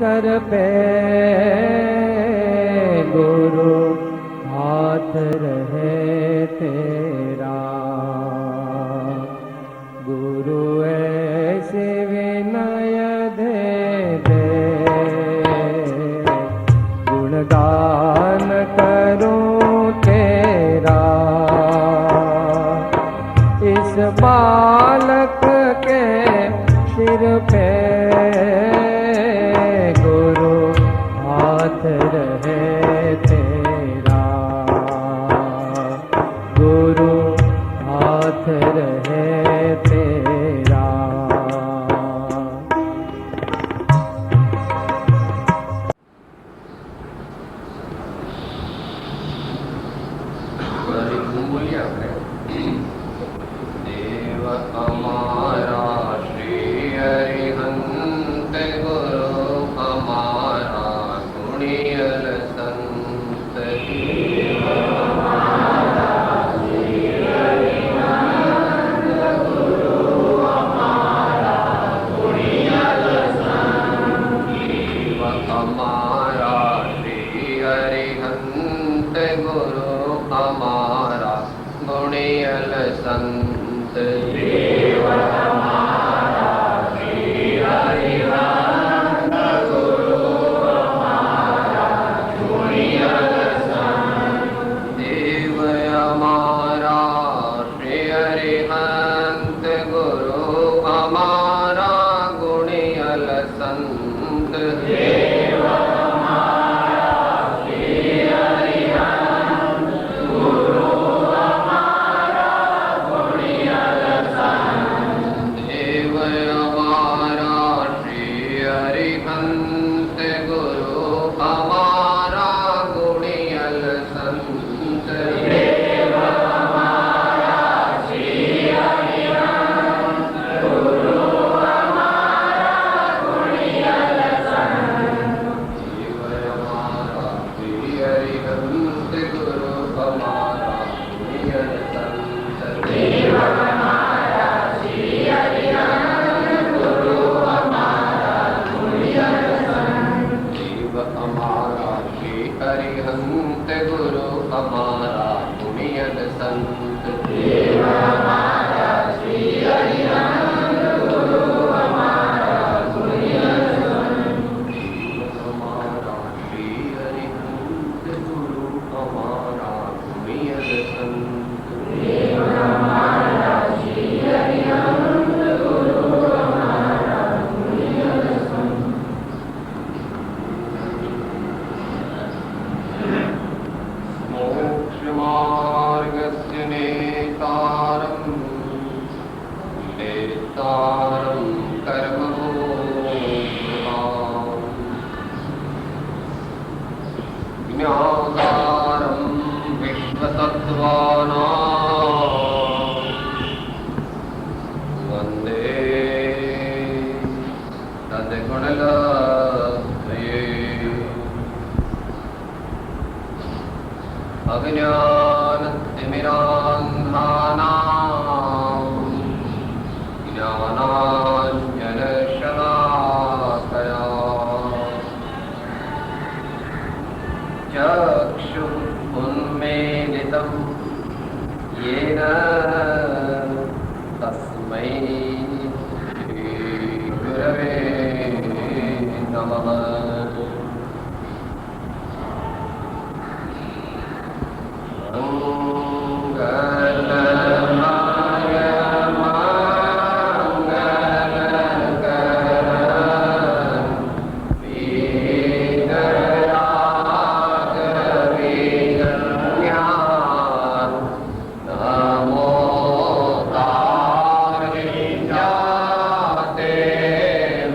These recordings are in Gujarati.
सर पे गुरु हाथ रहे तेरा। गुरु ऐसे विनय दे दे, गुणगान करूं तेरा। इस बालक के सिर पे गुरु हाथ रहे तेरा। गुरु हाथ रहे तेरा। देव हमारा श्री हरिहंत गुरु हमारा गुणियल संत। देव हमारा श्री हरिहंत गुरु हमारा गुणियल संत। देव हमारा श्री हरिहंत गुरु हमारा गुणियल संत। देव हमारा श्री हरिहंत गुरु हमारा गुणियल संत। देव हमारा श्री हरिहंत गुरु हमारा गुणियल संत। देव हमारा श्री हरिहंत गुरु हमारा गुणियल संत। देव हमारा श्री हरिहंत गुरु हमारा गुणियल संत। देव हमारा श्री हरिहंत गुरु हमारा गुणियल संत। देव हमारा श्री हरिहंत गुरु हमारा गुणियल संत। देव हमारा श्री हरिहंत गुरु हमारा गुणियल संत। देव हमारा श्री हरिहंत गुरु हमारा गुणियल संत। देव हमारा श्री हरिहंत गुरु हमारा गुणियल संत। देव हमारा श्री हरिहंत गुरु हमारा गुणियल संत। देव हमारा श्री हरिहंत गुरु हमारा गुणियल संत। मोक्ष मार्गस्य नेतारं नेतारं कर्मभोक्तारं ज्ञातारं विश्वतत्त्वानां वन्दे तद्गुणलहरे। अज्ञानतिमिरान्धानां ज्ञानाञ्जनशलाकया चक्षुः उन्मीलितं येन तस्मै श्रीगुरवे नमः। मंगलमय मंगलकरण वीतरागविगण्यान नमो तारिजाते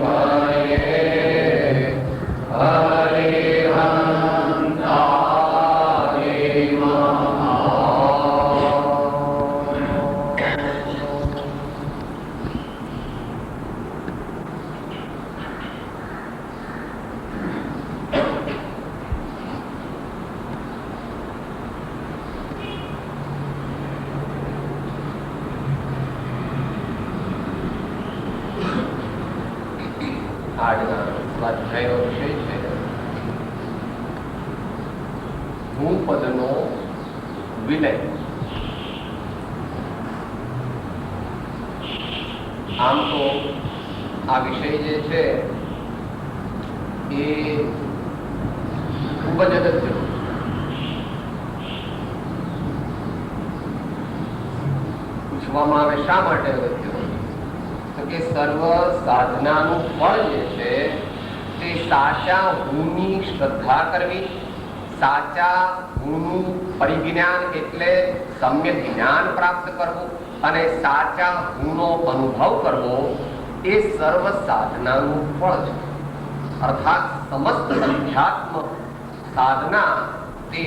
भये સ્વાધ્યાયનો વિષય છે હું પદનો વિલય. આમ તો આ વિષય જે છે એ ખૂબ જ અગત્યનો. પૂછવામાં આવે શા માટે અગત્યનો? તો કે સર્વ સાધનાનું ફળ જે છે તે સાચા હુંની શ્રદ્ધા કરવી, સાચા હુંનું પરિજ્ઞાન એટલે સમ્યક જ્ઞાન પ્રાપ્ત કરવું અને સાચા હુંનો અનુભવ કરવો એ સર્વ સાધનાનું ફળ છે. અર્થાત સમસ્ત અધ્યાત્મ સાધના તે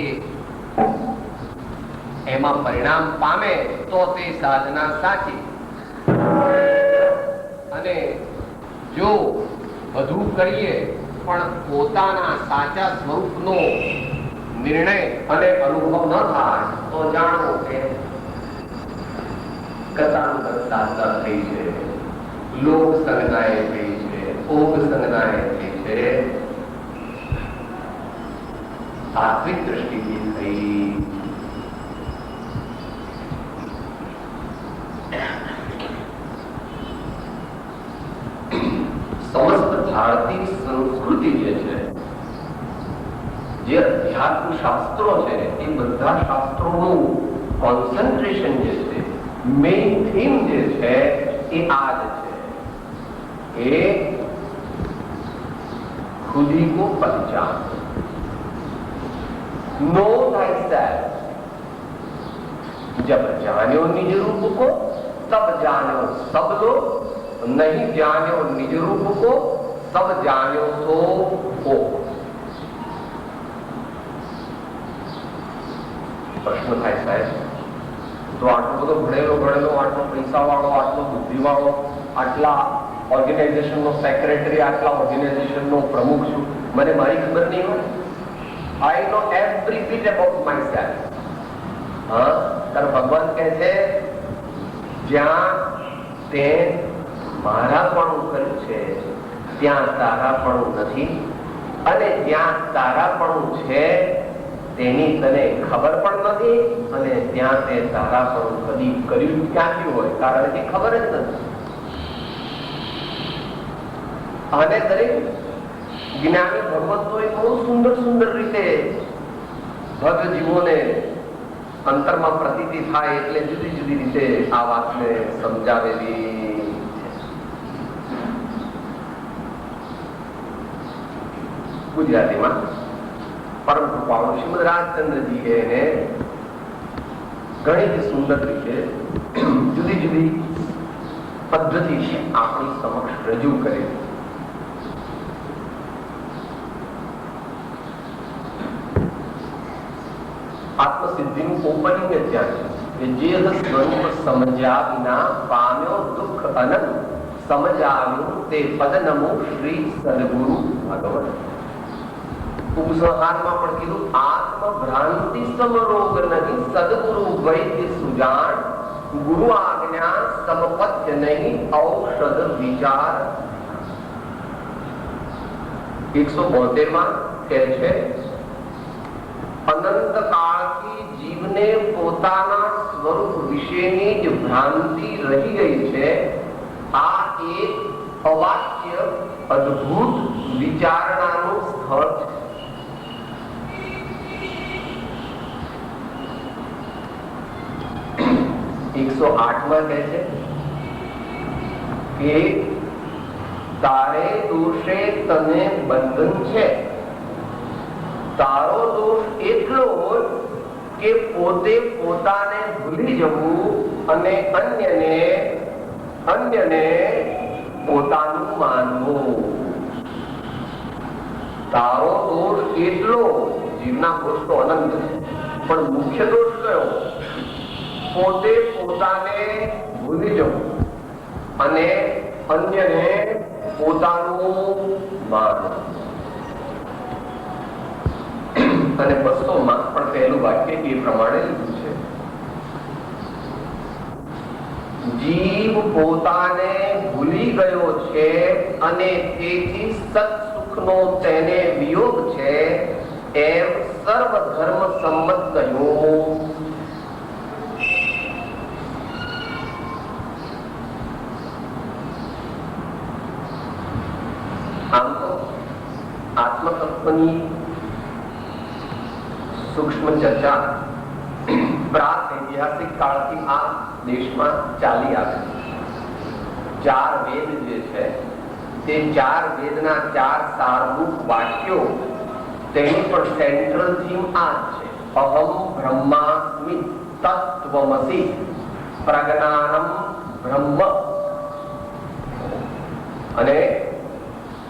એમાં પરિણામ પામે તો તે સાધના સાચી. અને જો વધુ કરીએ પણ પોતાના સાચા સ્વરૂપનો નિર્ણય અને અનુભવ ન થાય તો જાણવું કે કથાંતર સાધના થઈ છે, લોક સંજ્ઞાએ થઈ છે, ભોગ સંજ્ઞાએ થઈ છે, સાત્વિક દ્રષ્ટિથી થઈ. સમસ્ત ભારતીય સંસ્કૃતિ જે છે, જે અધ્યાત્મ શાસ્ત્રો છે, એ બધા શાસ્ત્રોનું કોન્સન્ટ્રેશન જે છે, મેઇન થીમ જે છે એ આ જ છે કે खुदी को पहचान, नो thyself. जब जानो निज रूप को तब जानो सब लोग, नहीं जानो निज रूप को तब जानो तो हो. પ્રશ્ન થાય સાહેબ, તો આટલો બધો ભણેલો આટલો પૈસા વાળો, આટલો બુદ્ધિ વાળો, આટલા ઓર્ગેનાઇઝેશનનો સેક્રેટરી, આટલા ઓર્ગેનાઇઝેશનનો પ્રમુખ છું, મને મારી ખબર નહીં હોય? I know every bit about myself. હા, ત્યારે ભગવાન કહે છે જ્યાં તે મારાપણું કર્યું છે ત્યાં તારાપણું નથી, અને જ્યાં તારાપણું છે તેની તને ખબર પણ નથી, અને ત્યાં તે તારાપણું કદી કર્યું ક્યાંથી હોય? કારણ કે ખબર જ નથી. અને દરેક જ્ઞાની ભગવંતોએ બહુ સુંદર સુંદર રીતે ભક્ત જીવોને અંતરમાં પ્રતીતિ થાય એટલે જુદી જુદી રીતે આ વાતને સમજાવેલી. ગુજરાતીમાં પરમ કૃપાળુ શ્રીમદ રાજચંદ્રજી એને ઘણી જ સુંદર રીતે જુદી જુદી પદ્ધતિ આપણી સમક્ષ રજૂ કરી. આત્મસિદ્ધિનું ઓપનિંગ જ ત્યાં છે કે જે સ્વરૂપ સમજ્યા વિના પામ્યો દુઃખ અનંત, સમજાવ્યું તે પદ નમો શ્રી સદગુરુ ભગવન. ઉપસંહારમાં પણ કીધું આત્મ ભ્રાંતિ સમરોગ નહીં, સદગુરુ વૈદ્ય સુજાણ, ગુરુ આજ્ઞા સમપથ્ય નહીં, ઔષધ વિચાર. 172 કહે છે અનંત કાળથી જીવને પોતાના સ્વરૂપ વિશેની જ ભ્રાંતિ રહી ગઈ છે. આ એક અવાચ્ય અદ્ભુત વિચારણાનું સ્થળ છે. એકસો 8 કહે છે કે તારે દોષે તને બંધન છે, તારો દોષ એટલો કે પોતે પોતાને ભૂલી જવું અને અન્યને પોતાનું માનવું. તારો દોષ એટલો, જીવના દોષ તો અનંત છે, પણ મુખ્ય દોષ કયો? પોતે પોતાને ભૂલી જવું અને અન્યને પોતાનું માનવું. અને 200 માં પણ પહેલું વાક્ય એ પ્રમાણે લીધું છે. જીવ પોતાને ભૂલી ગયો છે અને તેથી સત્સુખનો તેને વિયોગ છે એમ સર્વ ધર્મ સંમત કહ્યું. આમ તો આત્મતત્વની સૂક્ષ્મ ચર્ચા પ્રાક ઐતિહાસિક કાળથી આ દેશમાં ચાલી આવે. 4 વેદ જે છે તે 4 વેદના 4 સારભૂત વાક્યો તેની પણ સેન્ટ્રલ થીમ આ છે. અહમ બ્રહ્માસ્મિ તત્વમસી પ્રજ્ઞાનમ બ્રહ્મ. અને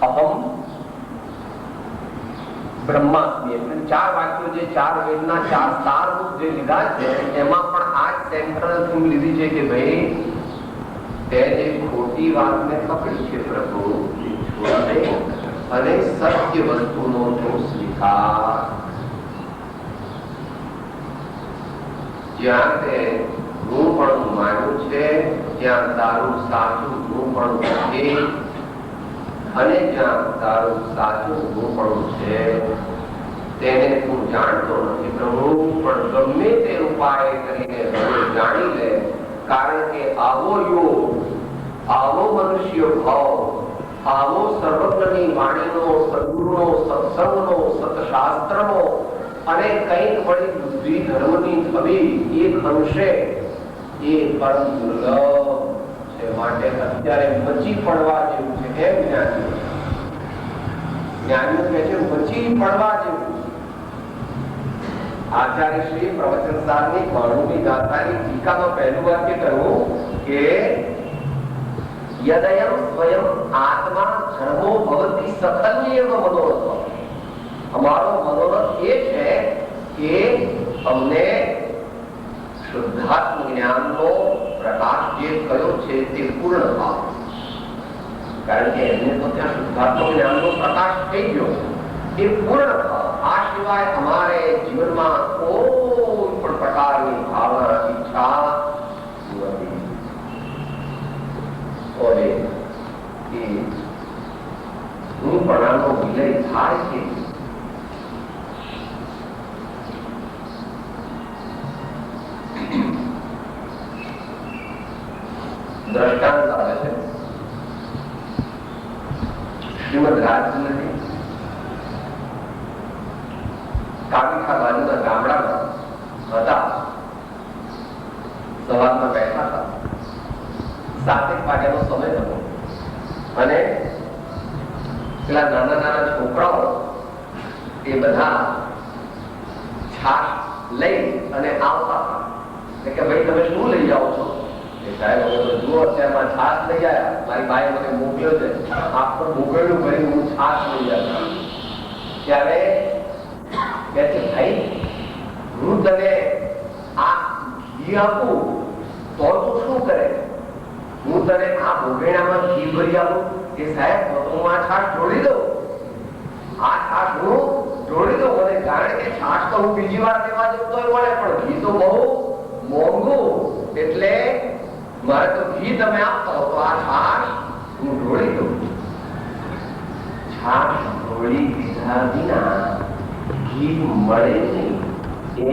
અહમ બ્રહ્માસ્મિ એટલે 4 વાક્યો જે 4 વેદના 4 સારભૂત જે લીધા છે એમાં પણ આ સેન્ટ્રલ થીમ લીધી છે કે ભાઈ તે જે ખોટી વાતને પકડી છે પ્રભુ અને સત્ય વસ્તુનો તો સ્વીકાર. જ્યાં તે હું પણ માન્યું છે ત્યાં તારું સાચું હું પણ છે અને જ્યાં તારું સાચું હું પણ છે તેને તું જાણતો નથી પ્રભુ, પણ ગમે તે ઉપાય કરીને જાણી લે. કારણ કે આવો યોગ, આવો મનુષ્ય ભાવ, આવો સર્વજ્ઞની વાણીનો, સદગુરુનો, સત્સંગનો, સતશાસ્ત્રનો અને કંઈક વળી બુદ્ધિ ધર્મની છબી એક અંશે એ પરમ દુર્લભ છે. માટે અત્યારે મચી પડવા જેવું છે. એમ જ્ઞાનીઓ કહે છે મચી પડવા જેવું. આચાર્ય શ્રી પ્રવચન સારની 92મી ગાથાની ટીકામાં પહેલું વાક્ય કહ્યું કે યદયમ સ્વયં આત્મા ધર્મો ભવતી સખલ્યેવ મનોરથ. અમારો મનોરથ એ છે કે અમને શુદ્ધાત્મ જ્ઞાનનો પ્રકાશ જે કયો છે તે પૂર્ણ ભાવ. કારણ કે એમને તો ત્યાં શુદ્ધાત્મ જ્ઞાનનો પ્રકાશ થઈ ગયો, એ પૂર્ણ ભાવ. આ સિવાય અમારે જીવનમાં કોઈ પણ પ્રકારની ભાવના, ઈચ્છા નથી. હું પણ આનો વિલય થાય છે. દ્રષ્ટાંત આવે છે શ્રીમદ રાજચંદ્રની કાપિખા બાજુના ગામડામાં હતા. સવારમાં બેઠા હતા, 7 વાગ્યાનો સમય હતો અને પેલા નાના નાના છોકરાઓ એ બધા છાશ લઈ અને આવતા હતા. કે ભાઈ તમે શું લઈ જાઓ છો? સાહેબ જુઓ અત્યારમાં છાશ લઈ આવ્યા, મારી બાએ મને મોકલ્યો છે, આખું મોકલ્યું ભરી હું છાશ લઈ આવ્યા. ત્યારે કે છે ભાઈ હું તને આ ઘી આપું તો તું શું કરે? હું તને આ ભોગેણામાં ઘી ભરી આપું કે સાહેબ હું આ છાશ ઢોળી દઉં, આ છાશ હું ઢોળી દઉં. મને કારણ કે છાશ તો હું બીજી વાર લેવા જતો મળે, પણ ઘી તો બહુ મોંઘું, એટલે મારે તો ઘી તમે આપતો તો આ છાશ હું ઢોળી દઉં. છાશ ઢોળી દીધા વિના ઘી મળે નહીં.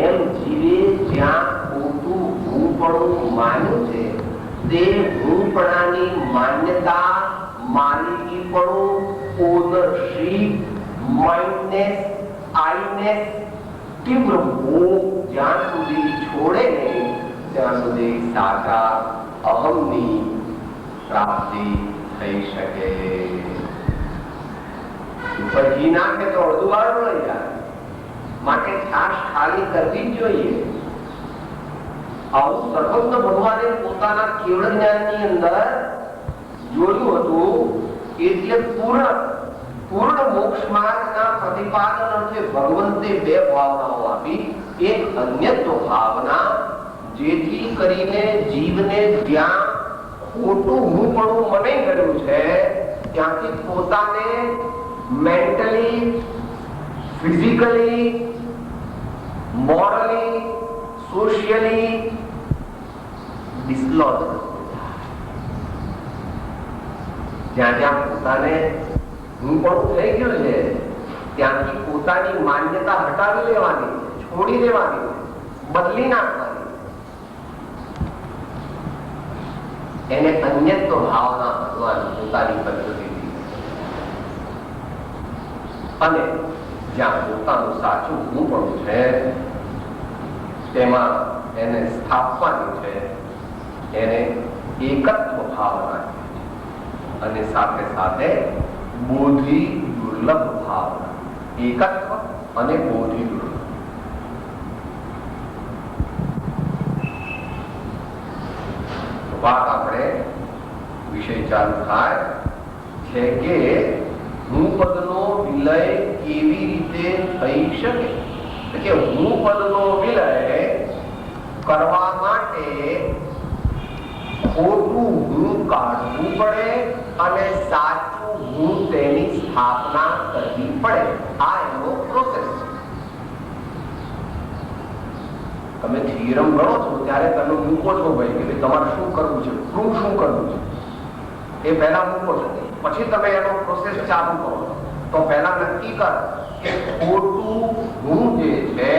એમ જીવે જ્યાં ખોટું હુંપણું માન્યું છે તે હુંપણાની માન્યતા, માલિકીપણું, ઓનરશીપ, માઇન્ડનેસ, આઈનેસ, તીવ્ર ભોગ જ્યાં સુધી છોડે નહીં ત્યાં સુધી સાચા અહમની પ્રાપ્તિ થઈ શકે. ઉપર ઘી નાખે તો અડધું વાળું લઈ જાય. માટે છાશ ખાલી કરવી જ જોઈએ. આવું સર્વજ્ઞ ભગવાને પોતાના કેવળ જ્ઞાનની અંદર જોયું હતું. એટલે પૂર્ણ મોક્ષ માર્ગના પ્રતિપાદન અર્થે ભગવંતે 2 ભાવનાઓ આપી. એક અન્યત્વ ભાવના, જેથી કરીને જીવને જ્યાં ખોટું હુંપણું મને કર્યું છે ત્યાંથી પોતાને મેન્ટલી, ફિઝિકલી, મોરલી, સોશિયલી ડિસલોજ, જ્યાં જ્યાં પોતાને હું પણ થઈ ગયું છે ત્યાંથી પોતાની માન્યતા હટાવી લેવાની, છોડી દેવાની, બદલી નાખવાની. એને અન્યત્વ ભાવના ભગવાન પોતાની પદ્ધતિથી. અને જ્યાં પોતાનું સાચું હું પણ છે તેમાં એને સ્થાપવાની છે. એને એકત્વ ભાવના અને સાથે સાથે બોધિ દુર્લભ ભાવના. એકત્વ અને બોધિ દુર્લભ. વાત આપણે વિષય ચાલુ થાય છે કે હું પદનો વિલય કેવી રીતે થઈ શકે. કે હું પદનો વિલય કરવા માટે ખોટું હું કાઢવું પડે અને સાચું હું તેની સ્થાપના કરવી પડે. આ એનો પ્રોસેસ. તમે થિયરમ ગણો છો ત્યારે તમે મૂકો છો ભાઈ કે તમારે શું કરવું છે, શું કરવું છે એ પહેલા મૂકો છો. પછી તમે એનો પ્રોસેસ ચાલુ કરો. તો પહેલા નક્કી કર કે ખોટું હું જે છે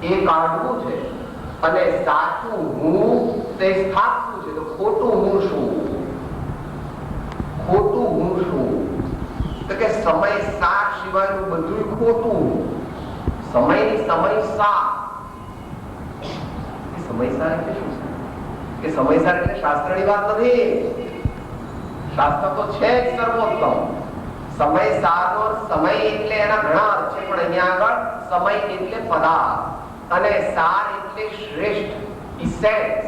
એ કાઢવું છે અને સાચું હું તે સ્થાપવું છે. તો ખોટું હું શું? ખોટું હું શું? તો કે સમય સાર સિવાયનું બધું ખોટું. સમયની સમય સાર. સમયસાર એટલે શું છે? કે સમયસાર એટલે શાસ્ત્રની વાત નથી. શાસ્ત્ર તો છે જ સર્વોત્તમ. સમયસારનો સમય એટલે એના ઘણા અર્થ છે, પણ અહીંયા આગળ સમય એટલે પદાર્થ અને સાર એટલે શ્રેષ્ઠ, ઇસેન્સ.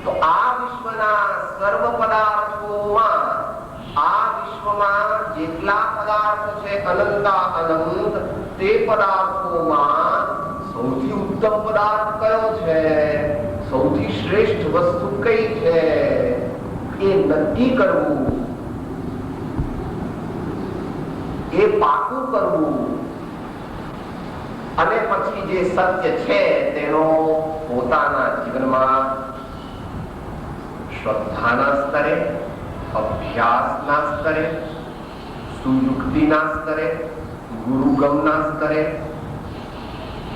તો આ વિશ્વના સર્વ પદાર્થોમાં, આ વિશ્વમાં જેટલા પદાર્થો છે અનંતા અનંત, તે પદાર્થોમાં સૌથી ઉત્તમ પદાર્થ કયો છે, સૌથી શ્રેષ્ઠ વસ્તુ કઈ છે એ નક્કી કરવું, એ પાકું કરવું. અને પછી જે સત્ય છે તેનો પોતાના જીવનમાં શ્રદ્ધાના સ્તરે, અભ્યાસના સ્તરે, સુયુક્તિના સ્તરે, ગુરુગમના સ્તરે,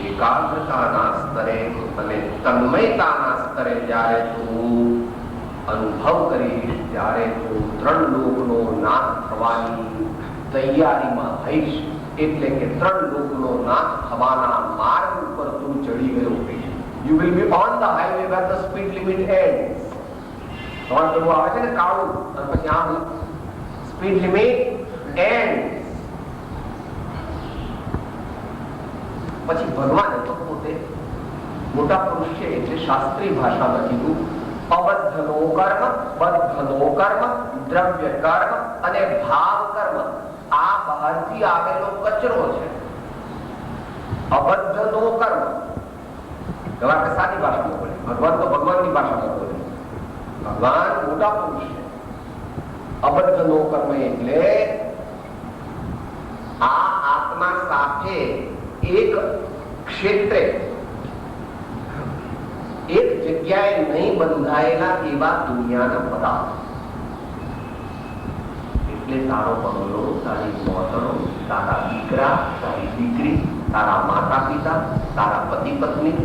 એકાગ્રતાના સ્તરે અને તન્મયતાના સ્તરે જ્યારે તું અનુભવ કરીશ, ત્યારે તું ત્રણ લોકનો નાશ થવાની તૈયારીમાં થઈશ. એટલે કે ત્રણ લોકનો નાશ થવાના માર્ગ ઉપર તું ચડી ગયો હોઈશ. You will be on the highway where the speed limit ends. તમારે પેલું આવે છે ને કાળું, અને પછી આમ સ્પીડ લિમિટ ends. પછી ભગવાને તો પોતે મોટા પુરુષ છે એટલે શાસ્ત્રીય ભાષામાં કીધું, અબદ્ધનો કર્મ, બદ્ધનો કર્મ, દ્રવ્ય કર્મ અને ભાવ કર્મ આ બહારથી આવેલો કચરો છે. અબદ્ધનો કર્મ આપણે સાદી ભાષામાં બોલે, ભગવાન તો ભગવાનની ભાષામાં બોલે. ભગવાન મોટા પુરુષ છે. અબદ્ધનો કર્મ એટલે આ આત્મા સાથે એક ક્ષેત્રે, એક જગ્યાએ નહીં બંધાયેલા એવા દુનિયાના પદાર્થ. એટલે તારો બંગલો, તારી મોતરો, તારા દીકરા, તારી દીકરી, તારા માતા પિતા, તારા પતિ પત્ની,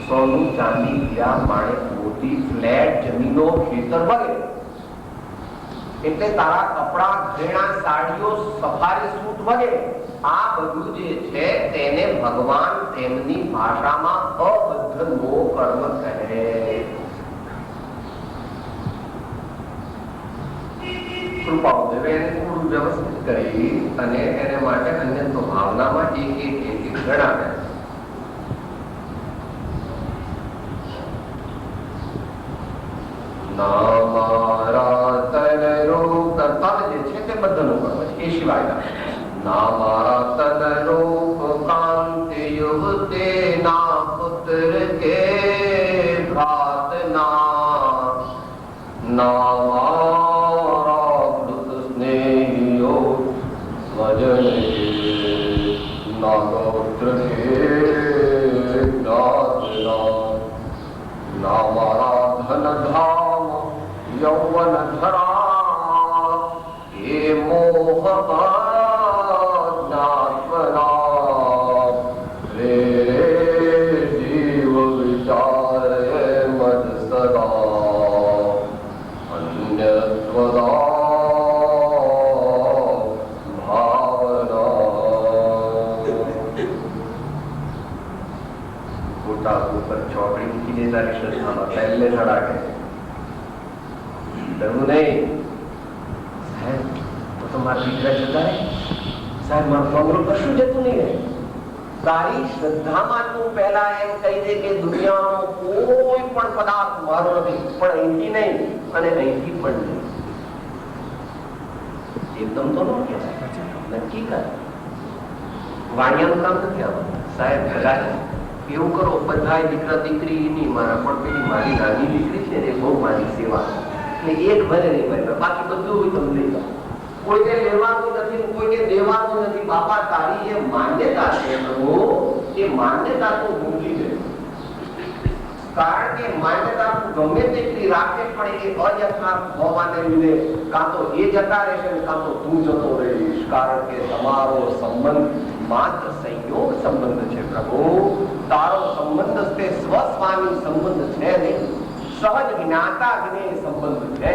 સોનું ચાંદી હીરા માણેક મોતી, ફ્લેટ, જમીનો, ખેતર વગેરે. એટલે તારા કપડા, ઘરેણા, સાડીઓ, સફારી સૂટ વગેરે આ બધું જે છે તેને ભગવાન તેમની ભાષામાં અબદ્ધનો કર્મ કહે. કૃપાદેવે એને થોડું વ્યવસ્થિત કરી અને એને માટે અન્યત્વ ભાવનામાં એક ગણાવે. નામારા તન રૂપ તન જે છે તે બધાનું કર્મ છે. એ સિવાય નામારા તન રૂપ કાંતિ યુવતે ના પુત્ર કે પ્રાર્થના, નામારા કૃત સ્નેહ્યો સ્વજન ના ગોત્ર કે જ્ઞાતના, નામારા ધન ધામ મોહાત્મના રે જીવ વિચારે મદ સદા અન્યત્વદા ઉપર ચોકડી મૂકી દેતા શ્રદ્ધામાં પહેલે સડાકે ડરવું નહીં. સાહેબ તો તમારા દીકરા જતા રહે, સાહેબ મારું કશું જતું નહીં રહે. તારી શ્રદ્ધામાં તું પહેલા એમ કહી દે કે દુનિયાનો કોઈ પણ પદાર્થ મારો નથી, પણ અહીંથી નહીં અને અહીંથી પણ નહીં. એકદમ તો ન કહેવાય, નક્કી કર. વાણિયાનું કામ નથી આવું. સાહેબ ભેગા એવું કરો, બધા દીકરા દીકરીની મારા પણ પેલી મારી નાની દીકરી છે ને બહુ મારી સેવા, એટલે એક ભલે નહીં ભરે, બાકી બધું તમે લઈ જાઓ. કોઈને લેવાનું નથી, કોઈને દેવાનું નથી. બાપા તારી જે માન્યતા છે પ્રભુ, એ માન્યતા તું ભૂલી જાય. કારણ કે માન્યતા તું ગમે તેટલી રાખે પણ એ અયથાર્થ હોવાને લીધે કાં તો એ જતા રહેશે કાં તો તું જતો રહીશ. કારણ કે તમારો સંબંધ માત્ર સંયોગ સંબંધ છે પ્રભુ. તારો સંબંધ તે સ્વસ્વામી સંબંધ છે નહીં, સહજ જ્ઞાતા જ્ઞેય સંબંધ છે.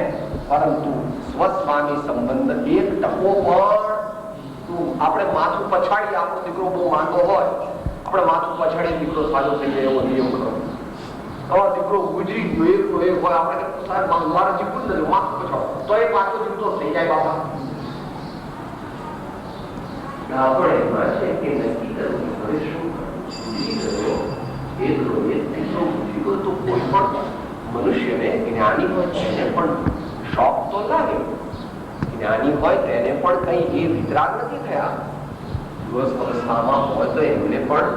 પરંતુ સ્વસ્વામી સંબંધ એક ટકો પણ તું આપણે માથું પછાડી, આપણો દીકરો બહુ માંદો હોય, આપણે માથું પછાડી દીકરો સાજો થઈ જાય એવો નિયમ કરો. તમારો દીકરો ગુજરી ગયો એકનો એક હોય, આપણે સાહેબ મારા જીવવું જ નથી, માથું પછાડો તો એ પાછો જીવતો થઈ જાય. બાપા આપણે એમાં છે કે નક્કી કરવું હવે શું તો કોઈ પણ મનુષ્યને જ્ઞાની હોય તેને પણ શોખ તો લાગે. જ્ઞાની હોય તેને પણ કઈ એ વિતરાગ નથી થયા. દિવસ અવસ્થામાં હોય તો એમને પણ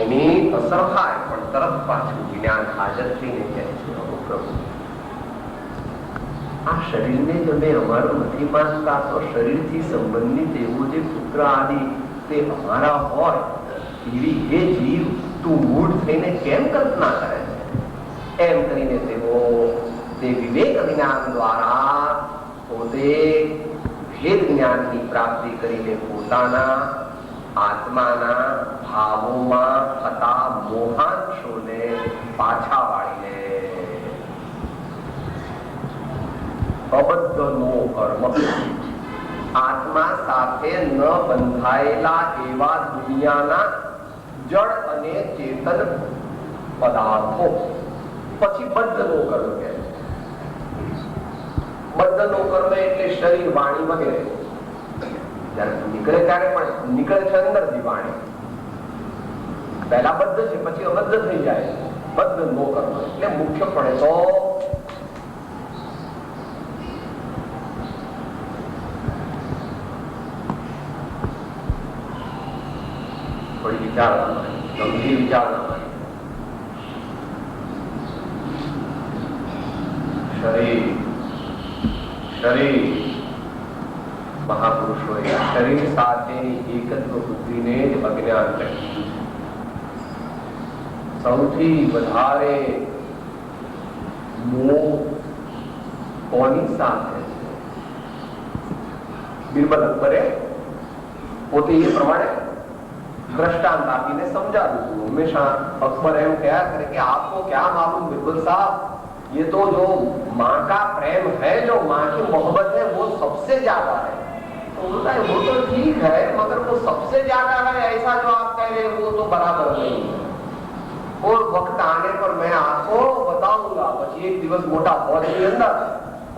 એની અસર થાય, પણ તરત પાછું જ્ઞાન હાજર થઈને કહે છે પ્રભુ આ શરીરને તમે અમારું નથી માનતા, તો શરીરથી સંબંધિત એવું જે પુત્ર આદિ તે અમારા હોય એવી એ જીવ તું મૂળ થઈને કેમ કલ્પના કરે છે? એમ કરીને તેઓ તે વિવેક જ્ઞાન દ્વારા પોતે ભેદ જ્ઞાનની પ્રાપ્તિ કરીને પોતાના આત્માના ભાવોમાં થતા મોહાંશોને પાછા વાળીને અબદ્ધનો કર્મ, આત્મા સાથે ન બંધાયેલા એવા દુનિયાના જળ અને ચેતન પદાર્થો, પછી બદ્ધનો કર્મ કહે છે. બદ્ધનો કર્મ એટલે શરીર, વાણી વગેરે. જયારે નીકળે ત્યારે પણ નીકળે છે અંદરથી વાણી. પહેલા બદ્ધ છે, પછી અબદ્ધ થઈ જાય. બદ્ધનો કર્મ એટલે મુખ્યપણે તો થોડી વિચારણા, ગંભીર વિચારણા. શરીર મહાપુરુષોએ શરીર સાથેની એકત્વ બુદ્ધિને જ અજ્ઞાન કહી. સૌથી વધારે મોહ કોની સાથે છે? બિરબલ અકબરે પોતે એ પ્રમાણે दृष्टांत आपने समझा दूं. हमेशा अकबर एम कहा करे कि आपको क्या मालूम बिरबल साहब, ये तो जो माँ का प्रेम है, जो माँ की मोहब्बत है, वो सबसे ज्यादा है. तो बोलता है वो तो ठीक है, मगर वो सबसे ज्यादा है ऐसा जो आप कह रहे हैं वो तो बराबर नहीं है. और वक्त आने पर मैं आपको बताऊंगा. પછી એક દિવસ મોટા હોલની અંદર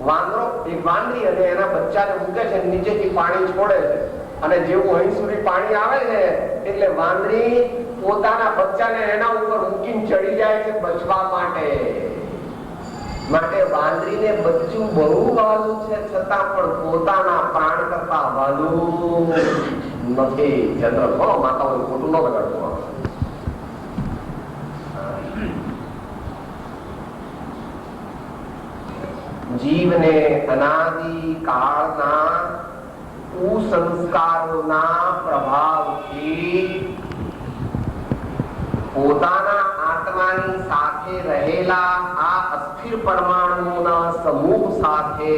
વાંદરો, એક વાંદરી અને એના બચ્ચાને મૂકે છે, નીચેથી પાણી છોડે છે, અને જેવું અહીં સુધી પાણી આવે છે એટલે વાંદરી પોતાના બચ્ચાને એના ઉપર મૂકીને ચડી જાય છે બચવા માટે વાંદરીને બચ્ચું બહુ વાલું છે, છતાં પણ પોતાના પ્રાણ કરતા વાલું નથી. જનરલ બોલો, માતાઓને ખોટું ન લગાડવું. જીવને અનાદિ કાળના કુસંસ્કારોના પ્રભાવથી પોતાના આત્માની સાથે રહેલા આ અસ્થિર પરમાણુઓના સમૂહ સાથે